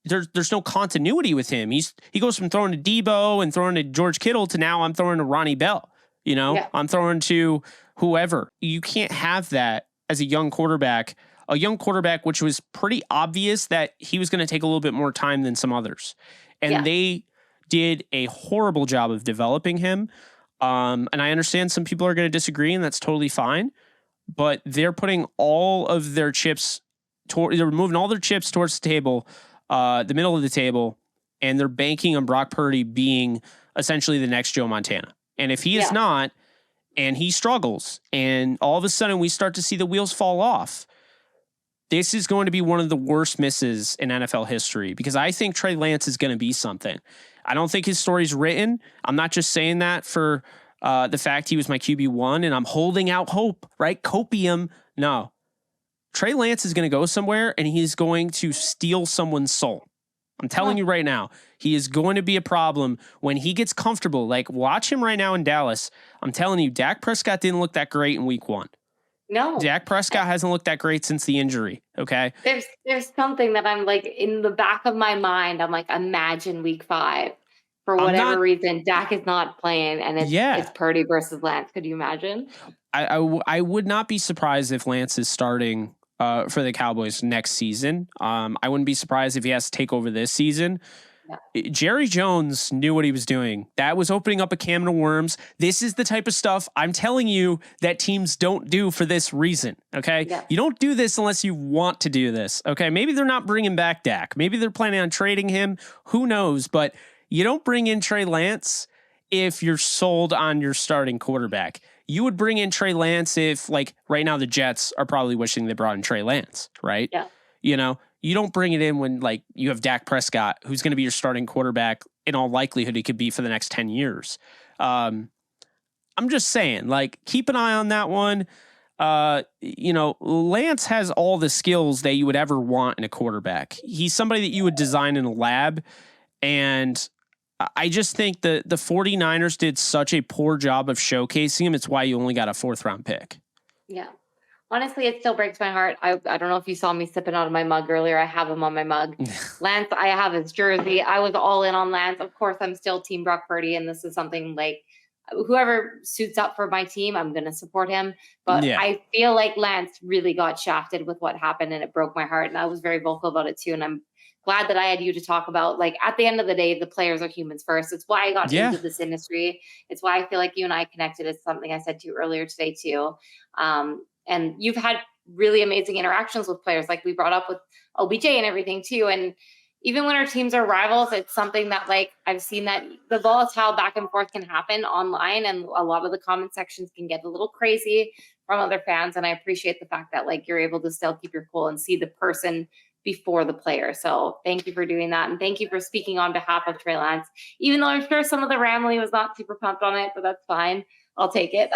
there's no continuity with him. He goes from throwing to Debo and throwing to George Kittle to now I'm throwing to Ronnie Bell. You know, I'm throwing to whoever. You can't have that as a young quarterback, which was pretty obvious that he was going to take a little bit more time than some others. And they did a horrible job of developing him. And I understand some people are going to disagree, and that's totally fine. But they're putting all of their chips they're moving all their chips towards the table, the middle of the table, and they're banking on Brock Purdy being essentially the next Joe Montana. And if he is not, and he struggles, and all of a sudden we start to see the wheels fall off, this is going to be one of the worst misses in NFL history, because I think Trey Lance is going to be something. I don't think his story's written. I'm not just saying that for the fact he was my QB1 and I'm holding out hope, right? Copium. No. Trey Lance is going to go somewhere and he's going to steal someone's soul. I'm telling you right now, he is going to be a problem when he gets comfortable. Like, watch him right now in Dallas. I'm telling you, Dak Prescott didn't look that great in week 1. No. Dak Prescott hasn't looked that great since the injury, okay? There's something that I'm like, in the back of my mind, I'm like, imagine week 5. For whatever reason, Dak is not playing, and it's Purdy versus Lance. Could you imagine? I would not be surprised if Lance is starting for the Cowboys next season. I wouldn't be surprised if he has to take over this season. Yeah. Jerry Jones knew what he was doing. That was opening up a can of worms. This is the type of stuff I'm telling you that teams don't do for this reason. Okay. Yeah. You don't do this unless you want to do this. Okay. Maybe they're not bringing back Dak. Maybe they're planning on trading him. Who knows? But you don't bring in Trey Lance if you're sold on your starting quarterback. You would bring in Trey Lance if, like, right now the Jets are probably wishing they brought in Trey Lance, right? Yeah. You know, you don't bring it in when, like, you have Dak Prescott, who's going to be your starting quarterback. In all likelihood, he could be for the next 10 years. I'm just saying, like, keep an eye on that one. You know, Lance has all the skills that you would ever want in a quarterback. He's somebody that you would design in a lab, and I just think the 49ers did such a poor job of showcasing him. It's why you only got a 4th round pick. Yeah. Honestly, it still breaks my heart. I don't know if you saw me sipping out of my mug earlier. I have him on my mug. Lance, I have his jersey. I was all in on Lance. Of course, I'm still Team Brock Purdy, and this is something like whoever suits up for my team, I'm going to support him. But I feel like Lance really got shafted with what happened, and it broke my heart. And I was very vocal about it too. And I'm glad that I had you to talk about. Like, at the end of the day, the players are humans first. It's why I got Yeah. into this industry. It's why I feel like you and I connected. It's something I said to you earlier today too. And you've had really amazing interactions with players, like we brought up with OBJ and everything too. And even when our teams are rivals, it's something that, like, I've seen that the volatile back and forth can happen online, and a lot of the comment sections can get a little crazy from other fans. And I appreciate the fact that, like, you're able to still keep your cool and see the person before the player. So thank you for doing that. And thank you for speaking on behalf of Trey Lance, even though I'm sure some of the Ramley was not super pumped on it, but that's fine. I'll take it.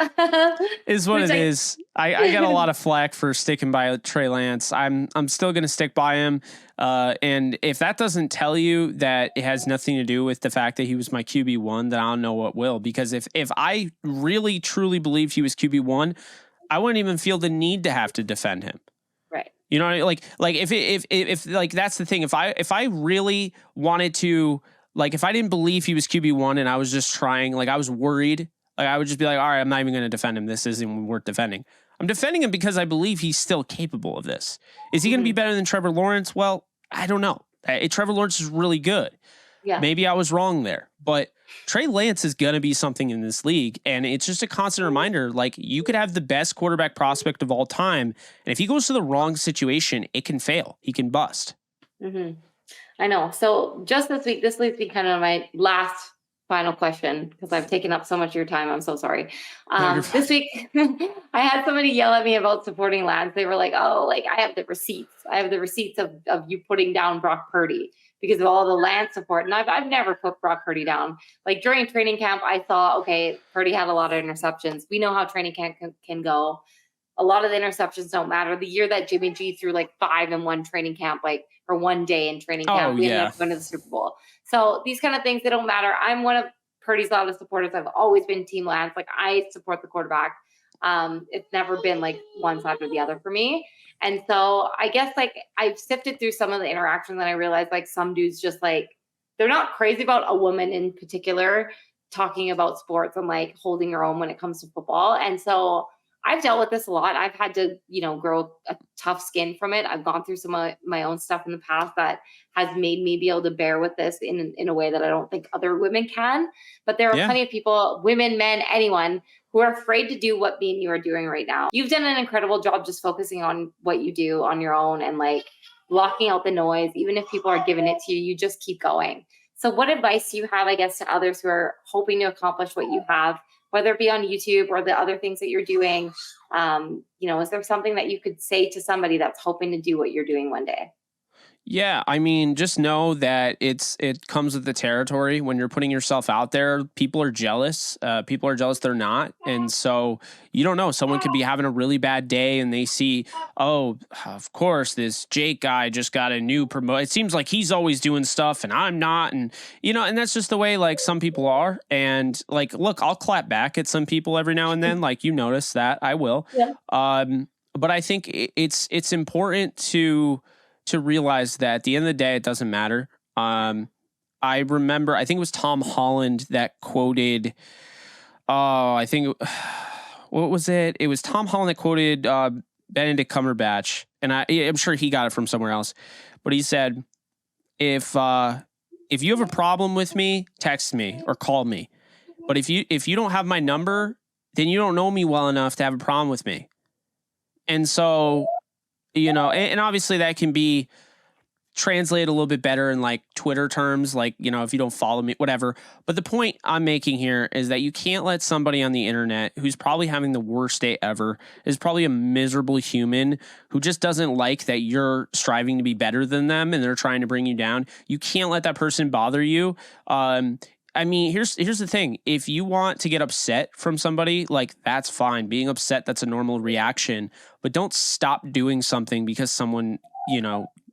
Is what it is. I got a lot of flack for sticking by Trey Lance. I'm still going to stick by him. And if that doesn't tell you that it has nothing to do with the fact that he was my QB1, then I don't know what will. Because if I really truly believed he was QB1, I wouldn't even feel the need to have to defend him. Right. You know, like if like that's the thing. If I really wanted to, like, if I didn't believe he was QB1 and I was just trying, like, I was worried. Like, I would just be like, all right, I'm not even going to defend him. This isn't worth defending. I'm defending him because I believe he's still capable of this. Is he going to be better than Trevor Lawrence? Well, I don't know. Trevor Lawrence is really good. Yeah. Maybe I was wrong there. But Trey Lance is going to be something in this league. And it's just a constant reminder, like, you could have the best quarterback prospect of all time. And if he goes to the wrong situation, it can fail. He can bust. Mm-hmm. I know. So just this leads me kind of my last final question, because I've taken up so much of your time. I'm so sorry. This week, I had somebody yell at me about supporting Lance. They were like, oh, like, I have the receipts. I have the receipts of you putting down Brock Purdy because of all the Lance support. And I've never put Brock Purdy down. Like, during training camp, I thought, okay, Purdy had a lot of interceptions. We know how training camp can go. A lot of the interceptions don't matter. The year that Jimmy G threw like 5 in one training camp, like, for one day in training camp, we ended up going to the Super Bowl. So these kind of things, they don't matter. I'm one of Purdy's loudest supporters. I've always been Team Lance. Like, I support the quarterback. It's never been like one side or the other for me. And so I guess, like, I've sifted through some of the interactions and I realized, like, some dudes just, like, they're not crazy about a woman in particular talking about sports and, like, holding her own when it comes to football. And so I've dealt with this a lot. I've had to, grow a tough skin from it. I've gone through some of my own stuff in the past that has made me be able to bear with this in a way that I don't think other women can. But there are plenty of people, women, men, anyone, who are afraid to do what me and you are doing right now. You've done an incredible job just focusing on what you do on your own and, like, blocking out the noise. Even if people are giving it to you, you just keep going. So what advice do you have, I guess, to others who are hoping to accomplish what you have, whether it be on YouTube or the other things that you're doing? Is there something that you could say to somebody that's hoping to do what you're doing one day? Yeah, I mean, just know that it comes with the territory. When you're putting yourself out there, people are jealous. People are jealous they're not. And so you don't know. Someone could be having a really bad day and they see, oh, of course, this Jake guy just got a new promotion. It seems like he's always doing stuff and I'm not. And, and that's just the way, like, some people are. And, like, look, I'll clap back at some people every now and then. Like, you notice that. I will. Yeah. But I think it's important to realize that at the end of the day, it doesn't matter. I remember, I think it was Tom Holland that quoted, what was it? It was Tom Holland that quoted Benedict Cumberbatch. And I'm sure he got it from somewhere else. But he said, if you have a problem with me, text me or call me. But if you don't have my number, then you don't know me well enough to have a problem with me. And so, and obviously that can be translated a little bit better in, like, Twitter terms, like, if you don't follow me, whatever. But the point I'm making here is that you can't let somebody on the internet who's probably having the worst day ever, is probably a miserable human who just doesn't like that you're striving to be better than them and they're trying to bring you down. You can't let that person bother you. I mean, here's the thing. If you want to get upset from somebody, like, that's fine. Being upset, that's a normal reaction. But don't stop doing something because someone,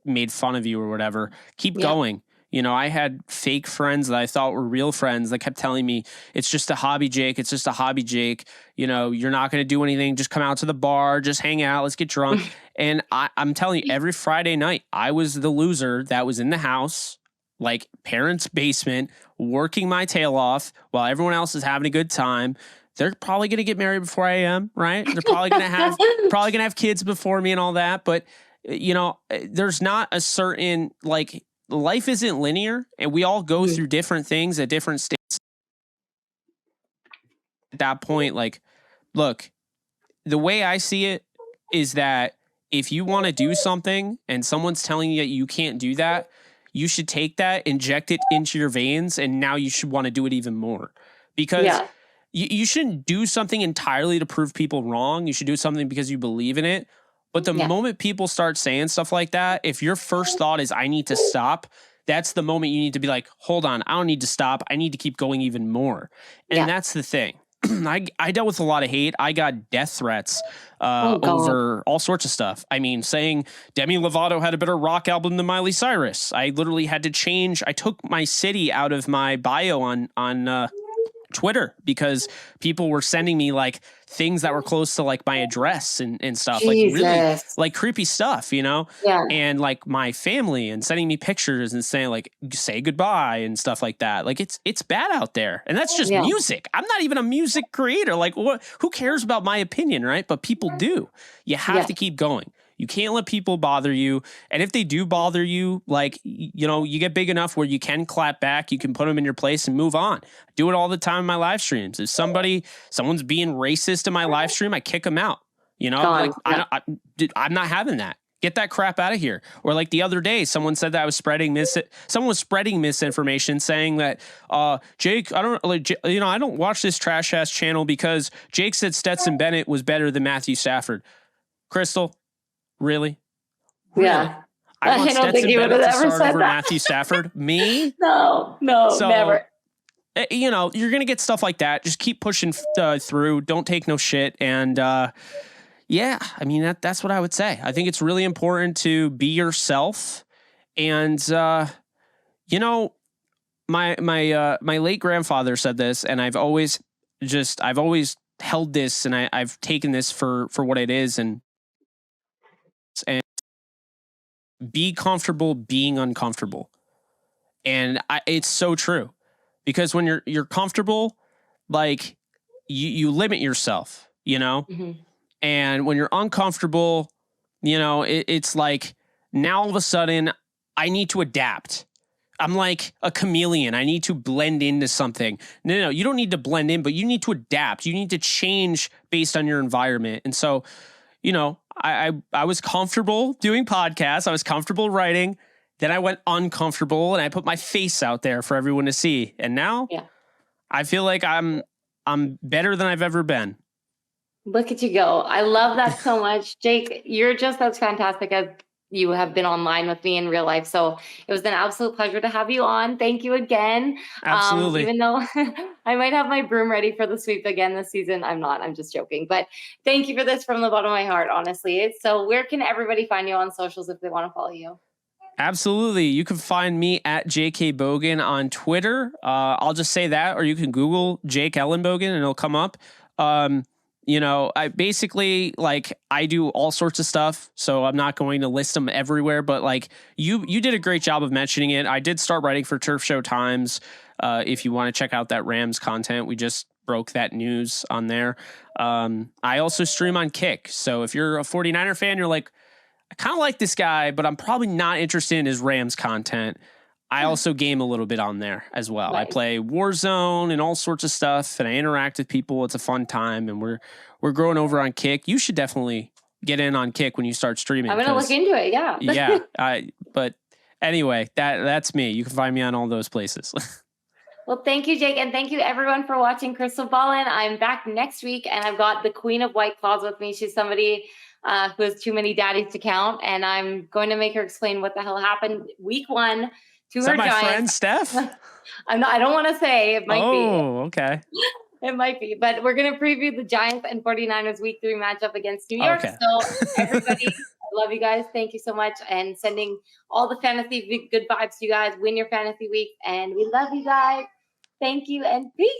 made fun of you or whatever. Keep going. I had fake friends that I thought were real friends that kept telling me, it's just a hobby, Jake. It's just a hobby, Jake. You're not going to do anything. Just come out to the bar. Just hang out. Let's get drunk. And I'm telling you, every Friday night, I was the loser that was in the house, like, parents' basement, working my tail off while everyone else is having a good time. They're probably going to get married before I am, right? They're probably going to have kids before me and all that. But, there's not a certain, like, life isn't linear, and we all go through different things at different stages. At that point, like, look, the way I see it is that if you want to do something and someone's telling you that you can't do that, you should take that, inject it into your veins, and now you should want to do it even more. Because you shouldn't do something entirely to prove people wrong. You should do something because you believe in it. But the moment people start saying stuff like that, if your first thought is, I need to stop, that's the moment you need to be like, hold on, I don't need to stop. I need to keep going even more. And that's the thing. I dealt with a lot of hate. I got death threats over all sorts of stuff. I mean, saying Demi Lovato had a better rock album than Miley Cyrus. I literally had to change. I took my city out of my bio on Twitter because people were sending me like things that were close to like my address and stuff. Jesus. Like really like creepy stuff, you know? Yeah. And like my family and sending me pictures and saying like, say goodbye and stuff like that. Like it's bad out there. And that's just music. I'm not even a music creator. Like who cares about my opinion, right? But people do. You have to keep going. You can't let people bother you. And if they do bother you, like, you know, you get big enough where you can clap back, you can put them in your place and move on. I do it all the time in my live streams. If someone's being racist in my live stream, I kick them out. You know, like I'm not having that. Get that crap out of here. Or like the other day, someone said that I was someone was spreading misinformation saying that, Jake, I don't watch this trash ass channel because Jake said Stetson Bennett was better than Matthew Stafford. Crystal, really? Yeah. I want don't think Stetson you would Bennett have to ever start said over that. Matthew Stafford. Me? No, So, never. You know, you're going to get stuff like that. Just keep pushing through. Don't take no shit. And yeah, I mean, that's what I would say. I think it's really important to be yourself. And, you know, my late grandfather said this, and I've always held this, and I've taken this for what it is, and be comfortable being uncomfortable. And it's so true, because when you're comfortable, like you limit yourself, you know, and when you're uncomfortable, you know, it's like now all of a sudden I need to adapt. I'm like a chameleon. I need to blend into something. No, you don't need to blend in, but you need to adapt. You need to change based on your environment. And so, you know, I was comfortable doing podcasts. I was comfortable writing. Then I went uncomfortable and I put my face out there for everyone to see. And now I feel like I'm better than I've ever been. Look at you go. I love that so much. Jake, you're just as fantastic as you have been online with me in real life. So it was an absolute pleasure to have you on. Thank you again. Absolutely. Even though I might have my broom ready for the sweep again this season, I'm not. I'm just joking. But thank you for this from the bottom of my heart, honestly. So where can everybody find you on socials if they want to follow you? Absolutely. You can find me at JK Bogan on Twitter. I'll just say that, or you can Google Jake Ellenbogen and it'll come up. You know, I basically, like, I do all sorts of stuff, so I'm not going to list them everywhere, but like you did a great job of mentioning it. I did start writing for Turf Show Times. If you want to check out that Rams content, we just broke that news on there. I also stream on Kick. So if you're a 49er fan, you're like, I kind of like this guy, but I'm probably not interested in his Rams content. I also game a little bit on there as well. Nice. I play Warzone and all sorts of stuff, and I interact with people. It's a fun time, and we're growing over on Kick. You should definitely get in on Kick when you start streaming. I'm gonna look into it. Yeah. Yeah. But anyway, that's me. You can find me on all those places. Well, thank you, Jake, and thank you everyone for watching Crystal Ballin. I'm back next week, and I've got the Queen of White Claws with me. She's somebody who has too many daddies to count, and I'm going to make her explain what the hell happened week 1 to her Giants. My friend Steph? I don't want to say. It might be. Oh, okay. It might be, but we're going to preview the Giants and 49ers week 3 matchup against New York. Okay. So everybody, I love you guys. Thank you so much. And sending all the fantasy good vibes to you guys. Win your fantasy week. And we love you guys. Thank you and peace.